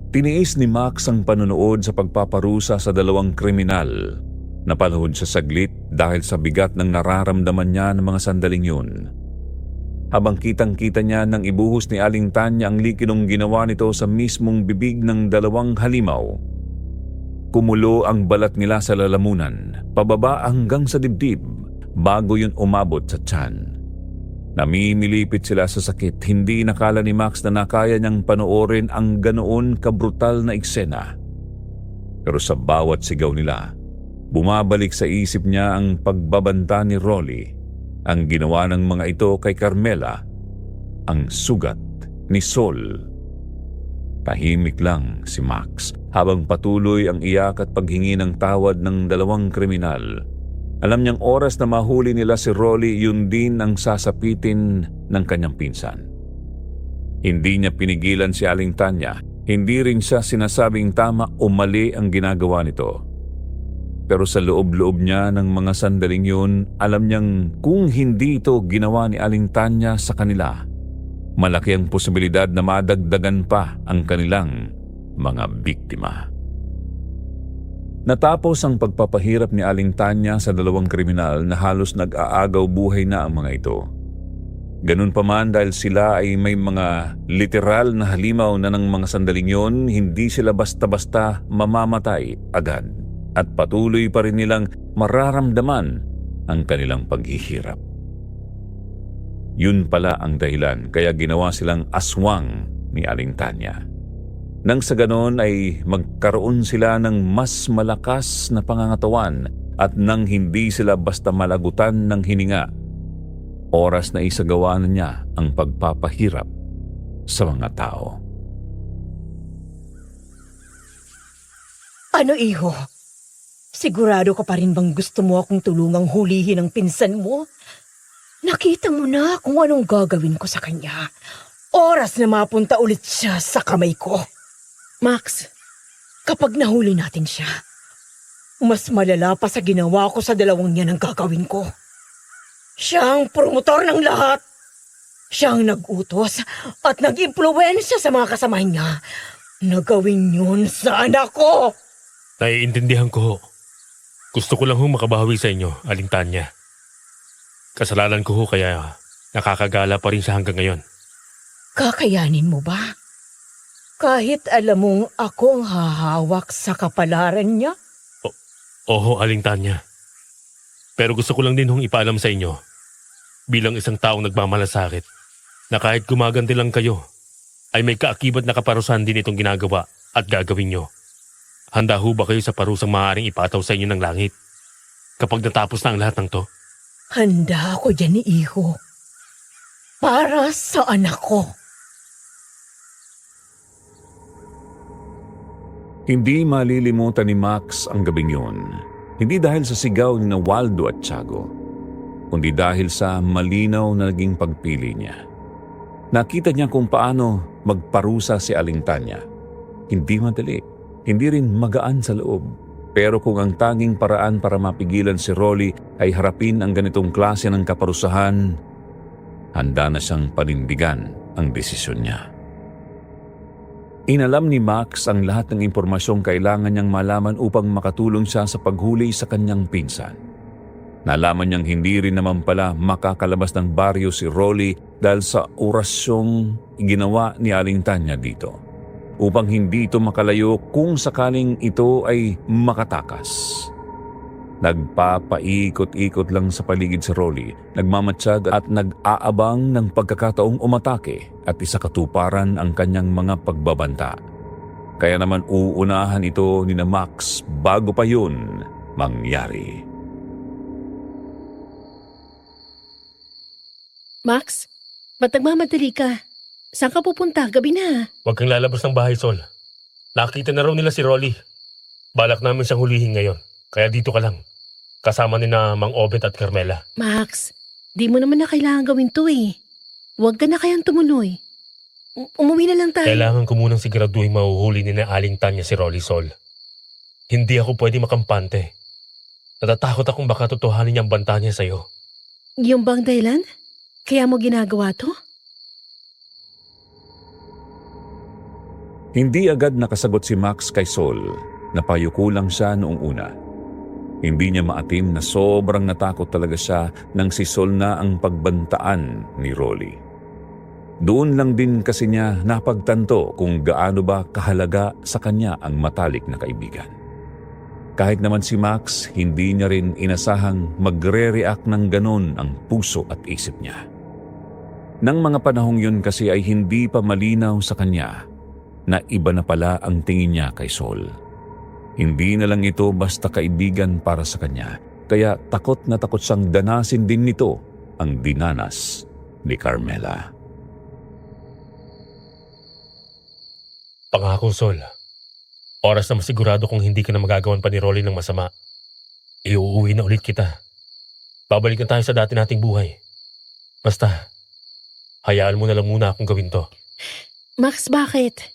Tiniis ni Max ang panunood sa pagpaparusa sa dalawang kriminal. Napalahod sa saglit dahil sa bigat ng nararamdaman niya ng mga sandaling yun. Habang kitang-kita niya nang ibuhos ni Aling Tanya ang likidong ginawa nito sa mismong bibig ng dalawang halimaw. Kumulo ang balat nila sa lalamunan, pababa hanggang sa dibdib, bago yun umabot sa tiyan. Namimilipit sila sa sakit. Hindi nakala ni Max na nakaya niyang panoorin ang ganoon kabrutal na eksena. Pero sa bawat sigaw nila, bumabalik sa isip niya ang pagbabanta ni Rolly, ang ginawa ng mga ito kay Carmela, ang sugat ni Sol. Tahimik lang si Max habang patuloy ang iyak at paghingi ng tawad ng dalawang kriminal. Alam niyang oras na mahuli nila si Rolly, yun din ang sasapitin ng kanyang pinsan. Hindi niya pinigilan si Aling Tanya. Hindi rin siya sinasabing tama o mali ang ginagawa nito. Pero sa loob-loob niya ng mga sandaling yun, alam niyang kung hindi ito ginawa ni Aling Tanya sa kanila, malaki ang posibilidad na madagdagan pa ang kanilang mga biktima. Natapos ang pagpapahirap ni Aling Tanya sa dalawang kriminal na halos nag-aagaw buhay na ang mga ito. Ganun pa man, dahil sila ay may mga literal na halimaw na ng mga sandaling yon, hindi sila basta-basta mamamatay agad at patuloy pa rin nilang mararamdaman ang kanilang paghihirap. Yun pala ang dahilan kaya ginawa silang aswang ni Aling Tanya. Nang sa ganon ay magkaroon sila ng mas malakas na pangangatawan at nang hindi sila basta malagutan ng hininga, oras na isagawa na niya ang pagpapahirap sa mga tao. Ano, iho? Sigurado ka pa rin bang gusto mo akong tulungang hulihin ang pinsan mo? Nakita mo na kung anong gagawin ko sa kanya. Oras na mapunta ulit siya sa kamay ko. Max, kapag nahuli natin siya, mas malala pa sa ginawa ko sa dalawang yan ang gagawin ko. Siya ang promotor ng lahat. Siya ang nag-utos at nag-impluwensya sa mga kasamahan niya na gawin yun sa anak ko. Naiintindihan ko. Gusto ko lang makabawi sa inyo, Aling Tanya. Kasalanan ko kaya nakakagala pa rin siya hanggang ngayon. Kakayanin mo ba? Kahit alam mong ako ang hahawak sa kapalaran niya? Oo, Aling Tanya. Pero gusto ko lang din ipaalam sa inyo, bilang isang taong nagmamalasakit, na kahit gumaganti lang kayo, ay may kaakibat na kaparusahan din itong ginagawa at gagawin nyo. Handa ho ba kayo sa parusang maaaring ipataw sa inyo ng langit kapag natapos na ang lahat ng to? Handa ako dyan, iho. Para sa anak ko. Hindi malilimutan ni Max ang gabing yun. Hindi dahil sa sigaw ni Waldo at Tiago, kundi dahil sa malinaw na naging pagpili niya. Nakita niya kung paano magparusa si Aling Tanya. Hindi madali, hindi rin magaan sa loob. Pero kung ang tanging paraan para mapigilan si Rolly ay harapin ang ganitong klase ng kaparusahan, handa na siyang panindigan ang desisyon niya. Inalam ni Max ang lahat ng impormasyong kailangan niyang malaman upang makatulong siya sa paghuli sa kanyang pinsan. Nalaman niyang hindi rin naman pala makakalabas ng baryo si Rolly dahil sa orasyong ginawa ni Aling Tanya dito, upang hindi ito makalayo kung sakaling ito ay makatakas. Nagpapaikot-ikot lang sa paligid si Rolly, nagmamatsyag at nag-aabang ng pagkakataong umatake at isakatuparan ang kanyang mga pagbabanta. Kaya naman uunahan ito ni Max bago pa yun mangyari. Max, ba't nagmamadali ka? Saan ka pupunta? Gabi na. Huwag kang lalabas ng bahay, Sol. Nakita na raw nila si Rolly. Balak namin siyang hulihin ngayon, kaya dito ka lang. Kasama ni na Mang Obet at Carmela. Max, di mo naman na kailangan gawin to eh. Huwag ka na kayang tumuloy. Umuwi na lang tayo. Kailangan ko munang siguraduhin mahuhuli ni na Aling Tanya si Rolly, Sol. Hindi ako pwede makampante. Natatakot akong baka totohanin niyang banta niya sa'yo. Yung bang dahilan? Kaya mo ginagawa to? Hindi agad nakasagot si Max kay Sol. Napayuko lang siya noong una. Hindi niya maatim na sobrang natakot talaga siya nang si Sol na ang pagbantaan ni Rolly. Doon lang din kasi niya napagtanto kung gaano ba kahalaga sa kanya ang matalik na kaibigan. Kahit naman si Max, hindi niya rin inasahang magre-react ng ganon ang puso at isip niya. Nang mga panahong yun kasi ay hindi pa malinaw sa kanya na iba na pala ang tingin niya kay Sol. Hindi na lang ito basta kaibigan para sa kanya, kaya takot na takot siyang danasin din nito ang dinanas ni Carmela. Pangako, Sol. Oras na masigurado kung hindi ka na magagawan pa ni Rolly ng masama. Iuuwi na ulit kita. Babalik na tayo sa dati nating buhay. Basta, hayaan mo na lang muna akong gawin to. Max, bakit?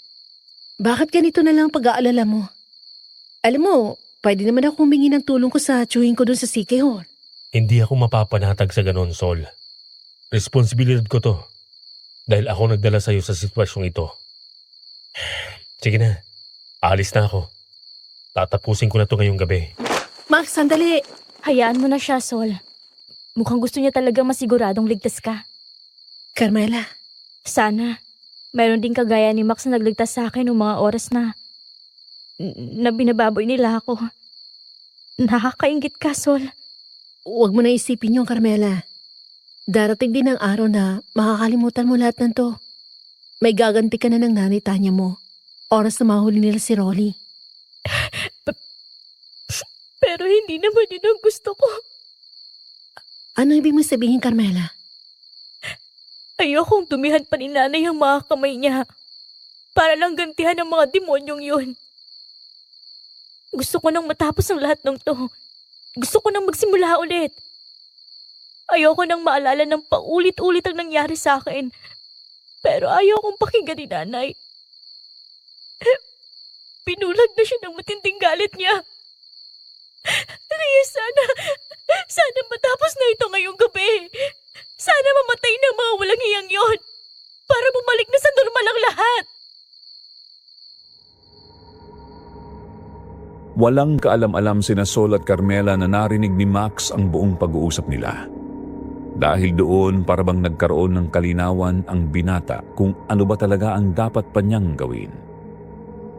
Bakit ganito na lang pag-aalala mo? Alam mo, pwede naman ako humingi ng tulong ko sa chewing ko dun sa CK Hall. Hindi ako mapapanatag sa ganon, Sol. Responsibilidad ko to. Dahil ako nagdala sa'yo sa sitwasyong ito. Sige na, aalis na ako. Tatapusin ko na to ngayong gabi. Max, sandali. Hayaan mo na siya, Sol. Mukhang gusto niya talaga masiguradong ligtas ka. Carmela, Sana, meron din kagaya ni Max na nagligtas sa akin noong mga oras na binababoy nila ako. Nakakaingit ka, Sol. huwag mo na isipin yung Carmela. Darating din ang araw na makakalimutan mo lahat ng to. May gaganti ka na ng nanay Tanya mo. Oras na mahuli nila si Rolly. Pero hindi naman yun ang gusto ko. Ano ibig mo sabihin, Carmela? Ayokong tumihan pa ni nanay ang mga kamay niya para lang gantihan ang mga demonyong yun. Gusto ko nang matapos ang lahat ng to. Gusto ko nang magsimula ulit. Ayoko nang maalala ng paulit-ulit ang nangyari sa akin. Pero ayokong pakinggan ni nanay. Pinulag na siya ng matinding galit niya. Kaya sana matapos na ito ngayong gabi. Sana mamatay ng mga walang hiyang yon para bumalik na sa normal ang lahat. Walang kaalam-alam sina Sol at Carmela na narinig ni Max ang buong pag-uusap nila. Dahil doon parabang nagkaroon ng kalinawan ang binata kung ano ba talaga ang dapat pa niyang gawin.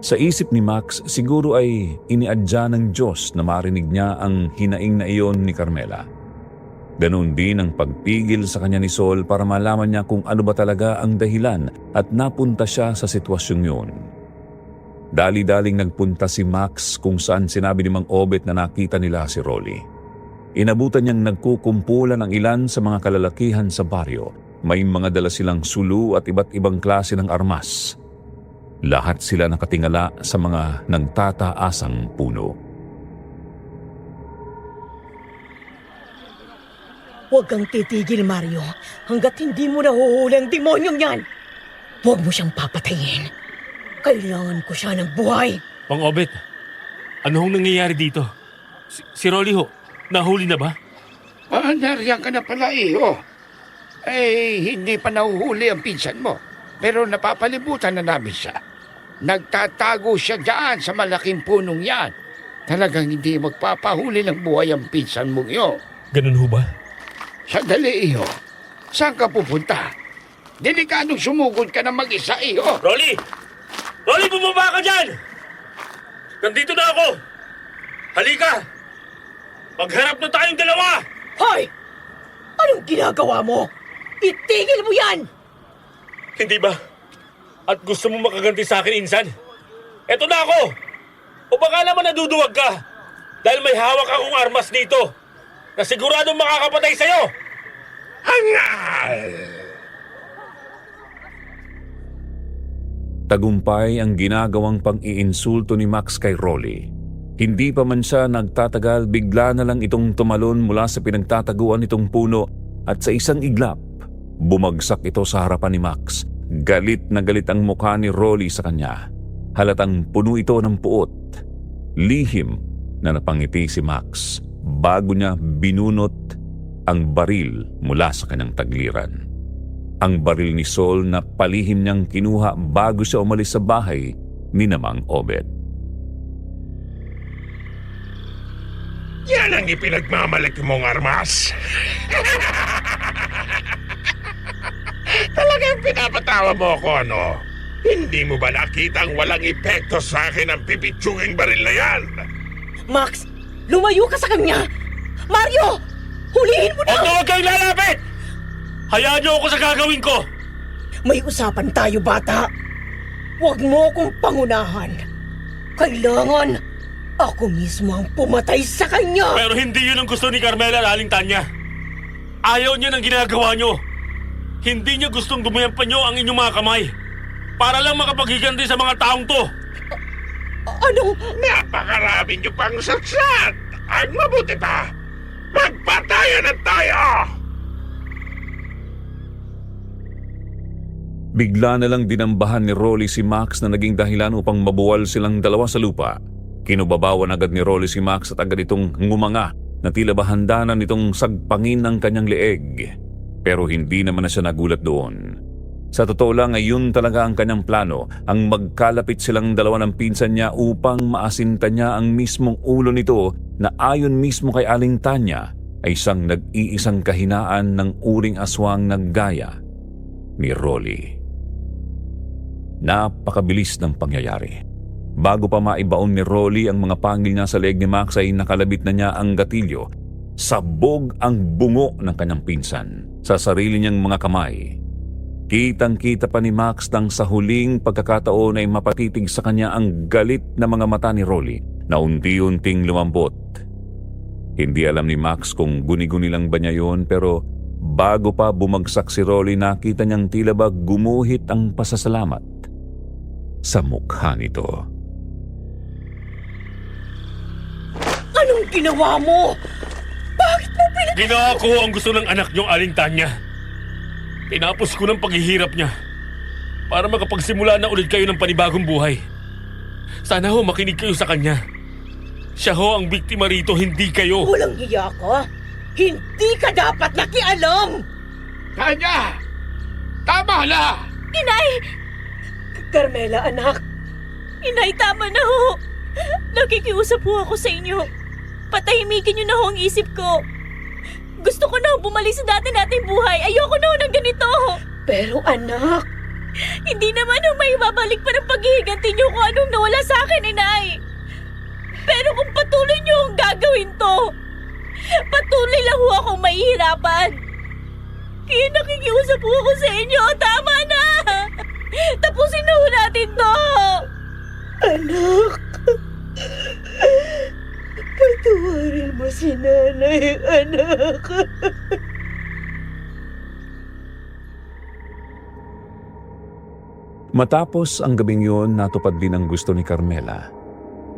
Sa isip ni Max, siguro ay iniadya ng Diyos na marinig niya ang hinaing na iyon ni Carmela. Ganon din ang pagpigil sa kanya ni Sol para malaman niya kung ano ba talaga ang dahilan at napunta siya sa sitwasyong yun. Dali-daling nagpunta si Max kung saan sinabi ni Mang Obet na nakita nila si Rolly. Inabutan niyang nagkukumpulan ang ilan sa mga kalalakihan sa baryo. May mga dala silang sulu at iba't ibang klase ng armas. Lahat sila nakatingala sa mga nagtataasang puno. Huwag kang titigil, Mario, hanggat hindi mo nahuhuli ang demonyong yan. Huwag mo siyang papatayin. Kailangan ko siya ng buhay. Mang Obet, ano hong nangyayari dito? Si Rolly ho, nahuli na ba? Nariyan ka na pala, iho. Hindi pa nahuhuli ang pinsan mo. Pero napapalibutan na namin siya. Nagtatago siya dyan sa malaking punong yan. Talagang hindi magpapahuli ng buhay ang pinsan mong iyo. Ganun ho ba? Sandali, iho. Saan ka pupunta? Delikadong sumugod ka na mag-isa, iho. Rolly! Rolly, bumaba ka dyan! Nandito na ako! Halika! Magharap na tayong dalawa! Hoy! Anong ginagawa mo? Itigil mo yan! Hindi ba? At gusto mo makaganti sa akin, insan? Eto na ako! O baka naman naduduwag ka dahil may hawak akong armas dito na siguradong makakapatay sa'yo! Hangal! Tagumpay ang ginagawang pang-iinsulto ni Max kay Rolly. Hindi pa man siya nagtatagal, bigla na lang itong tumalon mula sa pinagtataguan nitong puno at sa isang iglap, bumagsak ito sa harapan ni Max. Galit na galit ang mukha ni Rolly sa kanya. Halatang puno ito ng puot. Lihim na napangiti si Max bago niya binunot ang baril mula sa kanyang tagliran. Ang baril ni Sol na palihim niyang kinuha bago siya umalis sa bahay ni Mang Obet. Yan ang ipinagmamalaki mong armas. Talagang pinapatawa mo ako, ano? Hindi mo ba nakita ang walang epekto sa akin ang pipitsunging baril na yan? Max, lumayo ka sa kanya! Mario! Hulihin mo na! Huwag kayong lalapit! Hayaan niyo ako sa gagawin ko! May usapan tayo, bata. Huwag mo akong pangunahan. Kailangan ako mismo ang pumatay sa kanya. Pero hindi yun ang gusto ni Carmela at Aling Tanya. Ayaw niya ng ginagawa niyo. Hindi niya gustong dumayan pa niyo ang inyong mga kamay. Para lang makapaghiganti sa mga taong to. Anong... Napakarami niyo pang satsat! Ang mabuti pa! Magpatayan na tayo! Bigla na lang dinambahan ni Rolly si Max na naging dahilan upang mabuwal silang dalawa sa lupa. Kinubabawan agad ni Rolly si Max at agad itong ngumanga na tila ba handa na nitong sagpangin ang kanyang leeg. Pero hindi naman na siya nagulat doon. Sa totoo lang, ayun talaga ang kanyang plano, ang magkalapit silang dalawa ng pinsan niya upang maasinta niya ang mismong ulo nito na ayon mismo kay Aling Tanya ay isang nag-iisang kahinaan ng uring aswang na gaya ni Rolly. Napakabilis ng pangyayari. Bago pa maibaon ni Rolly ang mga pangil niya sa leeg ni Max ay nakalabit na niya ang gatilyo. Sabog ang bungo ng kanyang pinsan sa sarili niyang mga kamay. Kitang-kita pa ni Max nang sa huling pagkakataon ay mapatitig sa kanya ang galit na mga mata ni Rolly na unti-unting lumambot. Hindi alam ni Max kung guni-guni lang ba niya yun, pero bago pa bumagsak si Rolly nakita niyang tila ba gumuhit ang pasasalamat sa mukha nito. Anong ginawa mo? Bakit mo Ginawa ko ang gusto ng anak niyong Aling Tanya. Tinapos ko ng paghihirap niya para makapagsimula na ulit kayo ng panibagong buhay. Sana ho makinig kayo sa kanya. Siya ho ang biktima rito, hindi kayo. Walang hiya ka? Hindi ka dapat nakialam! Tanya! Tama na! Inay! Carmela, anak. Inay, tama na ho. Nakikiusap ho ako sa inyo. Patahimikin niyo na ho ang isip ko. Gusto ko na ho bumalik sa dati nating buhay. Ayoko na ho ng ganito. Pero anak, Hindi naman ho may babalik pa ng paghihiganti niyo kung anong nawala sa akin, Inay. Pero kung patuloy niyo ang gagawin to, patuloy lang ho akong mahihirapan. Kaya nakikiusap ho ako sa inyo. Tama na! Tapusin na ho natin to! anak. Patawarin mo si nanay, anak. Matapos ang gabing yun, natupad din ang gusto ni Carmela.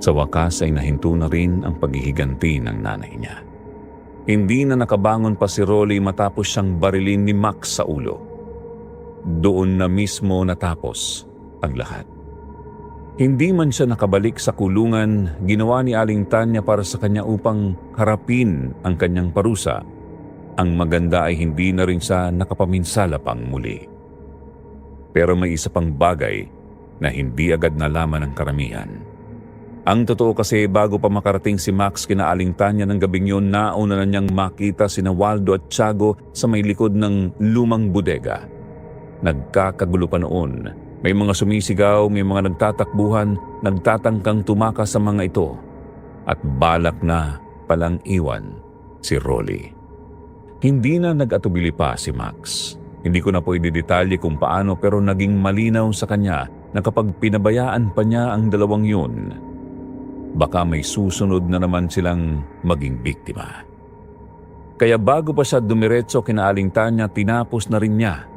Sa wakas ay nahinto na rin ang paghihiganti ng nanay niya. Hindi na nakabangon pa si Rolly matapos siyang barilin ni Max sa ulo. Doon na mismo natapos ang lahat. Hindi man siya nakabalik sa kulungan, ginawa ni Aling Tanya para sa kanya upang harapin ang kanyang parusa. Ang maganda ay hindi na rin siya nakapaminsala pang muli. Pero may isa pang bagay na hindi agad nalaman ng karamihan. Ang totoo kasi bago pa makarating si Max kina Aling Tanya ng gabing yun, nauna na niyang makita sina Waldo at Tiago sa may likod ng lumang bodega. Nagkakagulo pa noon. May mga sumisigaw, may mga nagtatakbuhan, nagtatangkang tumakas sa mga ito. At balak na palang iwan si Rolly. Hindi na nag-atubili pa si Max. Hindi ko na pwede detalye kung paano, pero naging malinaw sa kanya na kapag pinabayaan pa niya ang dalawang yun, baka may susunod na naman silang maging biktima. Kaya bago pa siya dumiretso kina Aling Tanya, tinapos na rin niya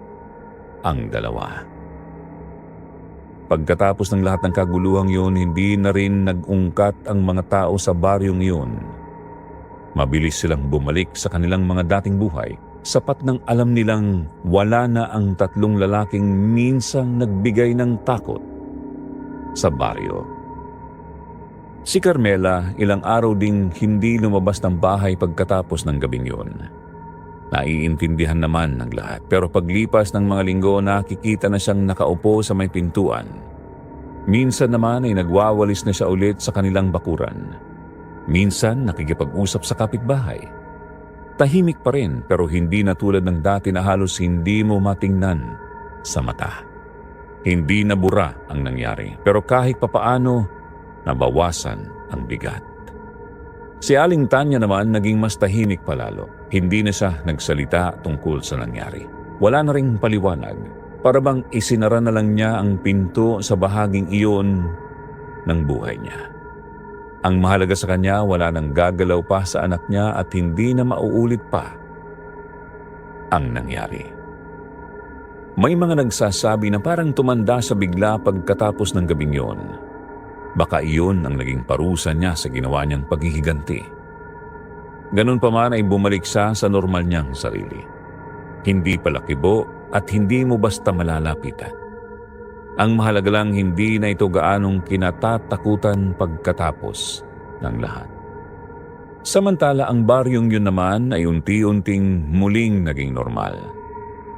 ang dalawa. Pagkatapos ng lahat ng kaguluhang yun, hindi na rin nag-ungkat ang mga tao sa baryong yun. Mabilis silang bumalik sa kanilang mga dating buhay. Sapat nang alam nilang wala na ang tatlong lalaking minsang nagbigay ng takot sa baryo. Si Carmela, ilang araw ding hindi lumabas ng bahay pagkatapos ng gabing yun. Naiintindihan naman ng lahat, pero paglipas ng mga linggo nakikita na siyang nakaupo sa may pintuan. Minsan naman ay nagwawalis na siya ulit sa kanilang bakuran. Minsan nakikipag-usap sa kapitbahay. Tahimik pa rin, pero hindi na tulad ng dati na halos hindi mo matingnan sa mata. Hindi na bura ang nangyari, pero kahit papaano, nabawasan ang bigat. Si Aling Tanya naman naging mas tahimik palalo. Hindi na siya nagsalita tungkol sa nangyari. Wala na ring paliwanag, para bang isinara na lang niya ang pinto sa bahaging iyon ng buhay niya. Ang mahalaga sa kanya, wala nang gagalaw pa sa anak niya at hindi na mauulit pa ang nangyari. May mga nagsasabi na parang tumanda sa bigla pagkatapos ng gabing yon. Baka iyon ang naging parusa niya sa ginawa niyang paghihiganti. Ganun pa man ay bumalik siya sa normal niyang sarili. Hindi palakibo at hindi mo basta malalapitan. Ang mahalaga lang hindi na ito gaanong kinatatakutan pagkatapos ng lahat. Samantala ang baryong yun naman ay unti-unting muling naging normal.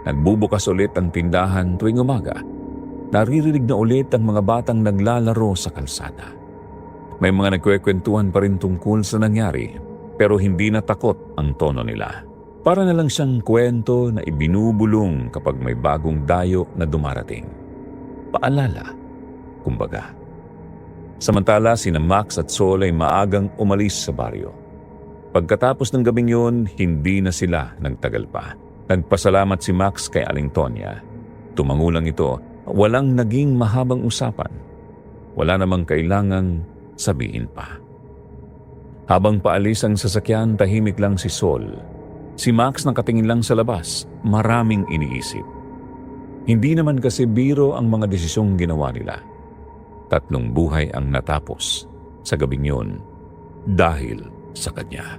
Nagbubukas ulit ang tindahan tuwing umaga. Naririnig na ulit ang mga batang naglalaro sa kalsada. May mga nagkwekwentuhan pa rin tungkol sa nangyari, pero hindi na takot ang tono nila. Para na lang siyang kwento na ibinubulong kapag may bagong dayo na dumarating. Paalala, kumbaga. Samantala, sina Max at Sol ay maagang umalis sa baryo. Pagkatapos ng gabing yun, hindi na sila nagtagal pa. Nagpasalamat si Max kay Aling Tonya. Tumangulang ito, walang naging mahabang usapan. Wala namang kailangang sabihin pa. Habang paalis ang sasakyan, tahimik lang si Sol. Si Max nakatingin lang sa labas, maraming iniisip. Hindi naman kasi biro ang mga desisyong ginawa nila. 3 buhay ang natapos sa gabing yun dahil sa kanya.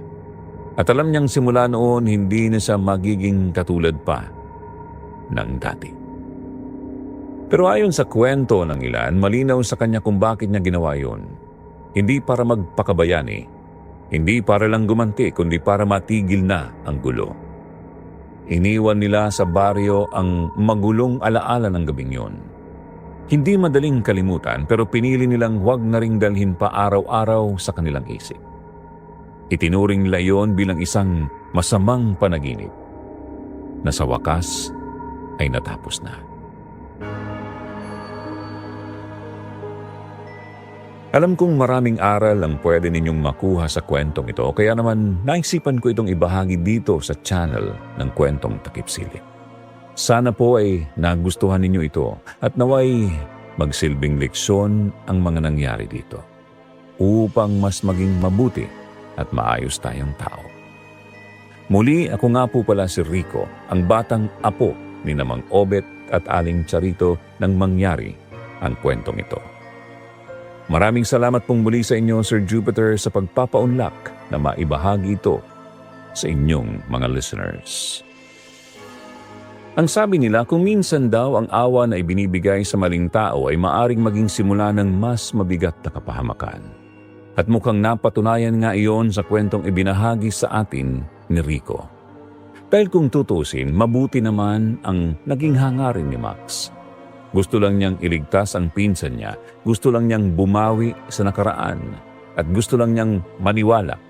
At alam niyang simula noon hindi na siya magiging katulad pa ng dati. Pero ayon sa kwento ng ilan, malinaw sa kanya kung bakit niya ginawa yun. Hindi para magpakabayani, hindi para lang gumanti, kundi para matigil na ang gulo. Iniwan nila sa baryo ang magulong alaala ng gabing yon. Hindi madaling kalimutan pero pinili nilang huwag na ring dalhin pa araw-araw sa kanilang isip. Itinuring nila yon bilang isang masamang panaginip na sa wakas ay natapos na. Alam kong maraming aral ang pwede ninyong makuha sa kwentong ito, kaya naman naisipan ko itong ibahagi dito sa channel ng Kwentong Takip Silim. Sana po ay nagustuhan ninyo ito at naway magsilbing leksyon ang mga nangyari dito upang mas maging mabuti at maayos tayong tao. Muli, ako nga po pala si Rico, ang batang apo ni Namang Obet at Aling Charito nang mangyari ang kwentong ito. Maraming salamat pong muli sa inyo, Sir Jupiter, sa pagpapaunlak na maibahagi ito sa inyong mga listeners. Ang sabi nila, kung minsan daw ang awa na ibinibigay sa maling tao ay maaring maging simula ng mas mabigat na kapahamakan. At mukhang napatunayan nga iyon sa kwentong ibinahagi sa atin ni Rico. Dahil kung tutusin, mabuti naman ang naging hangarin ni Max. Gusto lang niyang iligtas ang pinsan niya, gusto lang niyang bumawi sa nakaraan, at gusto lang niyang maniwala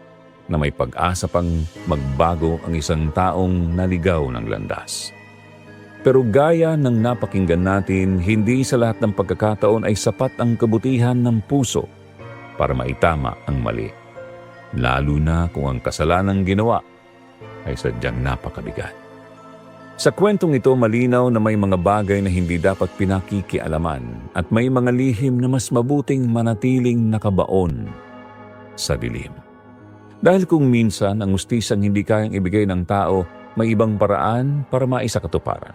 na may pag-asa pang magbago ang isang taong naligaw ng landas. Pero gaya ng napakinggan natin, hindi sa lahat ng pagkakataon ay sapat ang kabutihan ng puso para maitama ang mali. Lalo na kung ang kasalanang ginawa ay sadyang napakabigat. Sa kwentong ito, malinaw na may mga bagay na hindi dapat pinakikialaman at may mga lihim na mas mabuting manatiling nakabaon sa dilim. Dahil kung minsan ang hustisyang hindi kayang ibigay ng tao, may ibang paraan para maisakatuparan.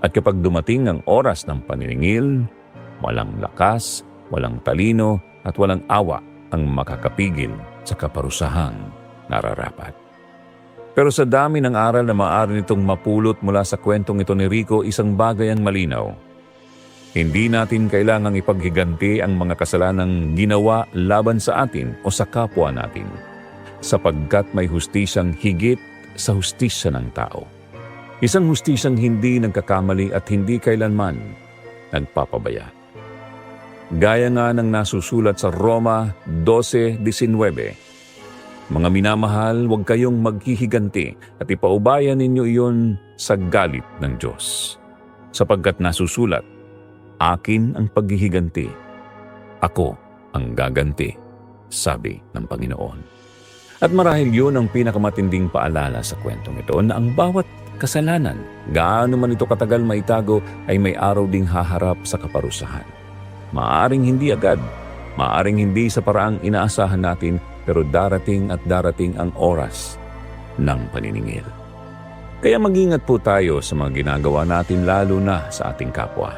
At kapag dumating ang oras ng paniningil, walang lakas, walang talino at walang awa ang makakapigil sa kaparusahang nararapat. Pero sa dami ng aral na maaari nitong mapulot mula sa kwentong ito ni Rico, isang bagay ang malinaw. Hindi natin kailangang ipaghiganti ang mga kasalanang ginawa laban sa atin o sa kapwa natin, sapagkat may hustisyang higit sa hustisya ng tao. Isang hustisyang hindi nagkakamali at hindi kailanman nagpapabaya. Gaya nga ng nasusulat sa Roma 12:19, mga minamahal, huwag kayong maghihiganti at ipaubayan ninyo iyon sa galit ng Diyos. Sapagkat nasusulat, akin ang paghihiganti, ako ang gaganti, sabi ng Panginoon. At marahil yun ang pinakamatinding paalala sa kwentong ito na ang bawat kasalanan, gaano man ito katagal maitago, ay may araw ding haharap sa kaparusahan. Maaring hindi agad, maaring hindi sa paraang inaasahan natin, pero darating at darating ang oras ng paniningil. Kaya mag-ingat po tayo sa mga ginagawa natin, lalo na sa ating kapwa.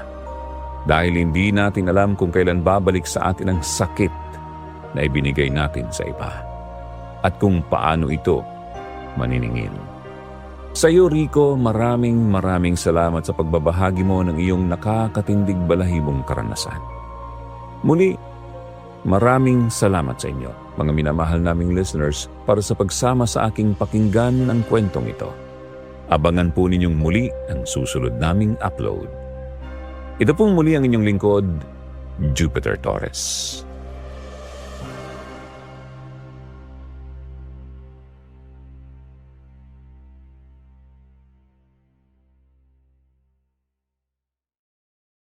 Dahil hindi natin alam kung kailan babalik sa atin ang sakit na ibinigay natin sa iba. At kung paano ito maniningil. Sa iyo, Rico, maraming salamat sa pagbabahagi mo ng iyong nakakatindig balahibong karanasan. Muli, maraming salamat sa inyo, mga minamahal naming listeners, para sa pagsama sa aking pakinggan ang kwentong ito. Abangan po ninyong muli ang susunod naming upload. Ito pong muli ang inyong lingkod, Jupiter Torres.